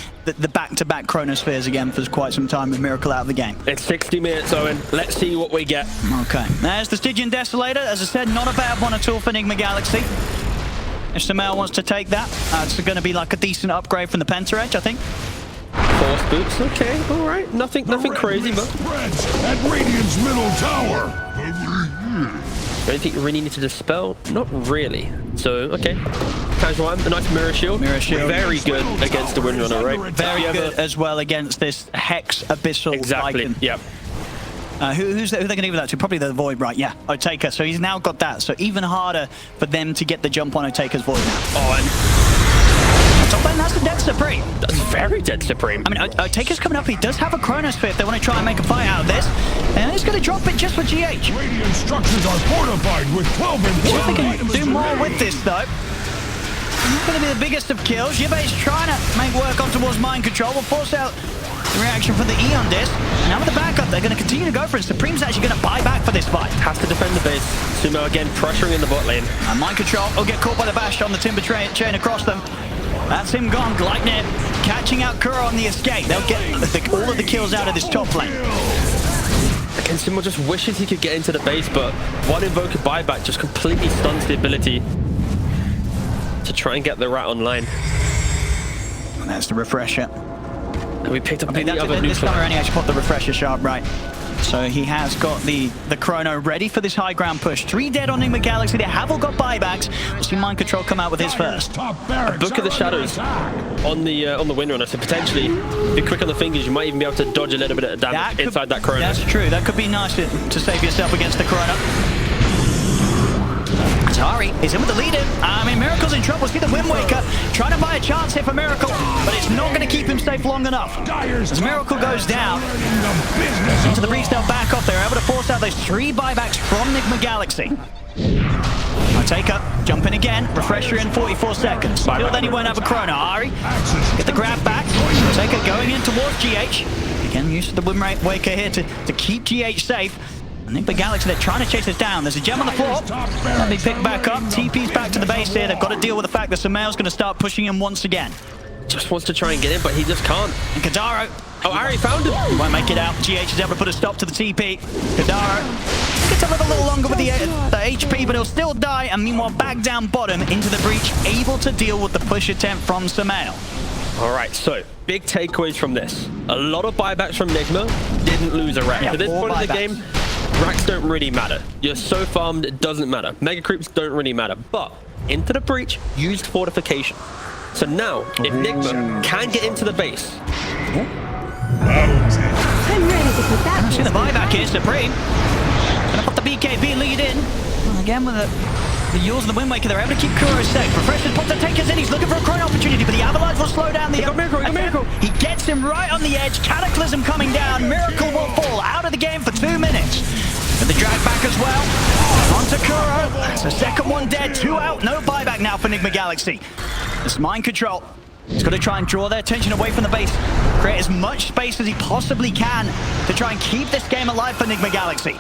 back-to-back chronospheres again for quite some time with Miracle out of the game. It's 60 minutes, Owen. Let's see what we get. Okay. There's the Stygian Desolator. As I said, not a bad one at all for Nigma Galaxy. If Sumail wants to take that, it's going to be like a decent upgrade from the Penta Edge, I think. Force boots, okay, all right. Nothing crazy, but at Radiant's middle tower. Anything you really need to dispel? Not really. So, okay. Casual one, a nice mirror shield. Mirror shield. Very good against the Windrunner, right? Very good as well against this Hex Abyssal Exactly, Lycan. yeah. Who are they going to give that to? Probably the Void, right? Yeah, Oteka. So he's now got that. So even harder for them to get the jump on Oteka's Void now. Oh, and top lane, that's the Dead Supreme. That's very Dead Supreme. I mean, Oteka's coming up. He does have a Chronosphere if they want to try and make a fight out of this. And he's going to drop it just for GH. Radiant structures are fortified with 12 important items. Do more with this, though. Not going to be the biggest of kills. Jibe's trying to make work on towards mind control. Will force out the reaction from the Eon disc. Now with the backup, they're going to continue to go for it. Supreme's actually going to buy back for this fight. Has to defend the base. Sumo again pressuring in the bot lane. And mind control will get caught by the bash on the timber chain across them. That's him gone. Gleipnir catching out Kuro on the escape. They'll get all of the kills out of this top lane. Again, Sumo just wishes he could get into the base, but one Invoker buyback just completely stuns the ability to try and get the rat online. And that's the refresher. And we picked up this time only actually popped the refresher sharp, right. So he has got the chrono ready for this high ground push. 3 dead on Nigma Galaxy. They have all got buybacks. We'll see Mind Control come out with his first. A Book of the Shadows on the Windrunner, so potentially, if you're quick on the fingers, you might even be able to dodge a little bit of damage inside that chrono. That's true. That could be nice to save yourself against the chrono. Atari is in with the lead-in. I mean, Miracle's in trouble. See the Wind Waker trying to buy a chance here for Miracle, but it's not going to keep him safe long enough. As Miracle goes down into the breach, they'll back off. They're able to force out those 3 buybacks from Nigma Galaxy. Oteka jumping again. Refresher in 44 seconds. Still then he won't have a chrono. Ari get the grab back. Oteka going in towards GH. Again, use the Wind Waker here to keep GH safe. I think the Galaxy, they're trying to chase us down. There's a gem on the floor. Let me pick back up. TP's back to the base here. They've got to deal with the fact that Sumail's going to start pushing him once again. just wants to try and get in, but he just can't. And Kadaro. Oh, Ari found him. Won't make it out. GH is able to put a stop to the TP. Kadaro gets to live a little longer with the HP, but he'll still die. And meanwhile, back down bottom into the breach, able to deal with the push attempt from Samael. All right, so big takeaways from this. A lot of buybacks from Nigma, didn't lose a rack. Yeah, At this point in the buybacks. game, racks don't really matter. You're so farmed, it doesn't matter. Mega creeps don't really matter. But into the breach, used fortification. So now, if Nigma can get into the base, I'm ready to put that See the place buyback here, Supreme. Gonna put the BKB lead in. Again with the Yules and the Wind Waker, they're able to keep Kuro safe. Refreshers put the takers in, he's looking for a crowing opportunity, but the Avalanche will slow down the... Miracle. He gets him right on the edge, Cataclysm coming down, Miracle will fall out of the game for 2 minutes. But the drag back as well, onto Kuro. That's the second one dead, 2 out, no buyback now for Nigma Galaxy. It's mind control. He's got to try and draw their attention away from the base, create as much space as he possibly can to try and keep this game alive for Nigma Galaxy.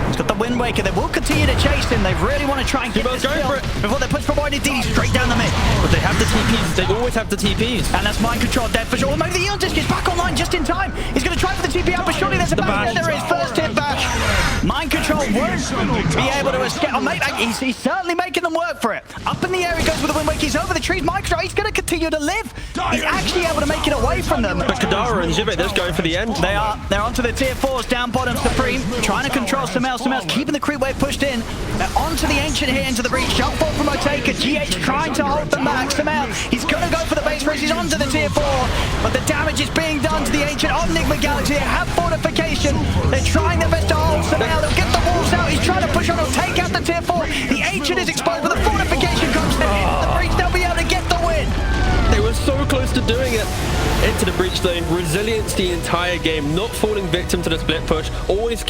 He's got the Wind Waker. They will continue to chase him. They really want to try and get this kill before they push for Voided DD straight down the mid. but they have the TPs. They always have the TPs. And that's mind control dead for sure. Maybe the Eon Disc is back online just in time. He's going to try for the TP out, but surely there's a bash. There is first hit bash. Mind control won't be able to escape. Oh, mate, he's certainly making them work for it. Up in the air he goes with the Wind Waker. He's over the trees. Mind control, he's going to continue to live. He's actually able to make it away from them. But Kadara and Jibe, they're just going for the end. They are. They're onto the tier 4s, down bottom, Supreme, trying to control Samael. Samael's keeping the creep wave pushed in. They're onto the Ancient here into the breach. Jump ball from Otaka. GH trying to hold them back. Samael, he's going to go for the base race. He's onto the tier 4, but the damage is being done to the Ancient on Nigma Galaxy. They have fortification. They're trying their best to hold Samael. They'll get the walls out. He's trying to push on. He'll take out the tier 4. The Ancient is exposed, but the fortification comes in. Into the breach. They'll be able to get the win. They were so close to doing it. Into the breach lane, resilience the entire game, not falling victim to the split push, always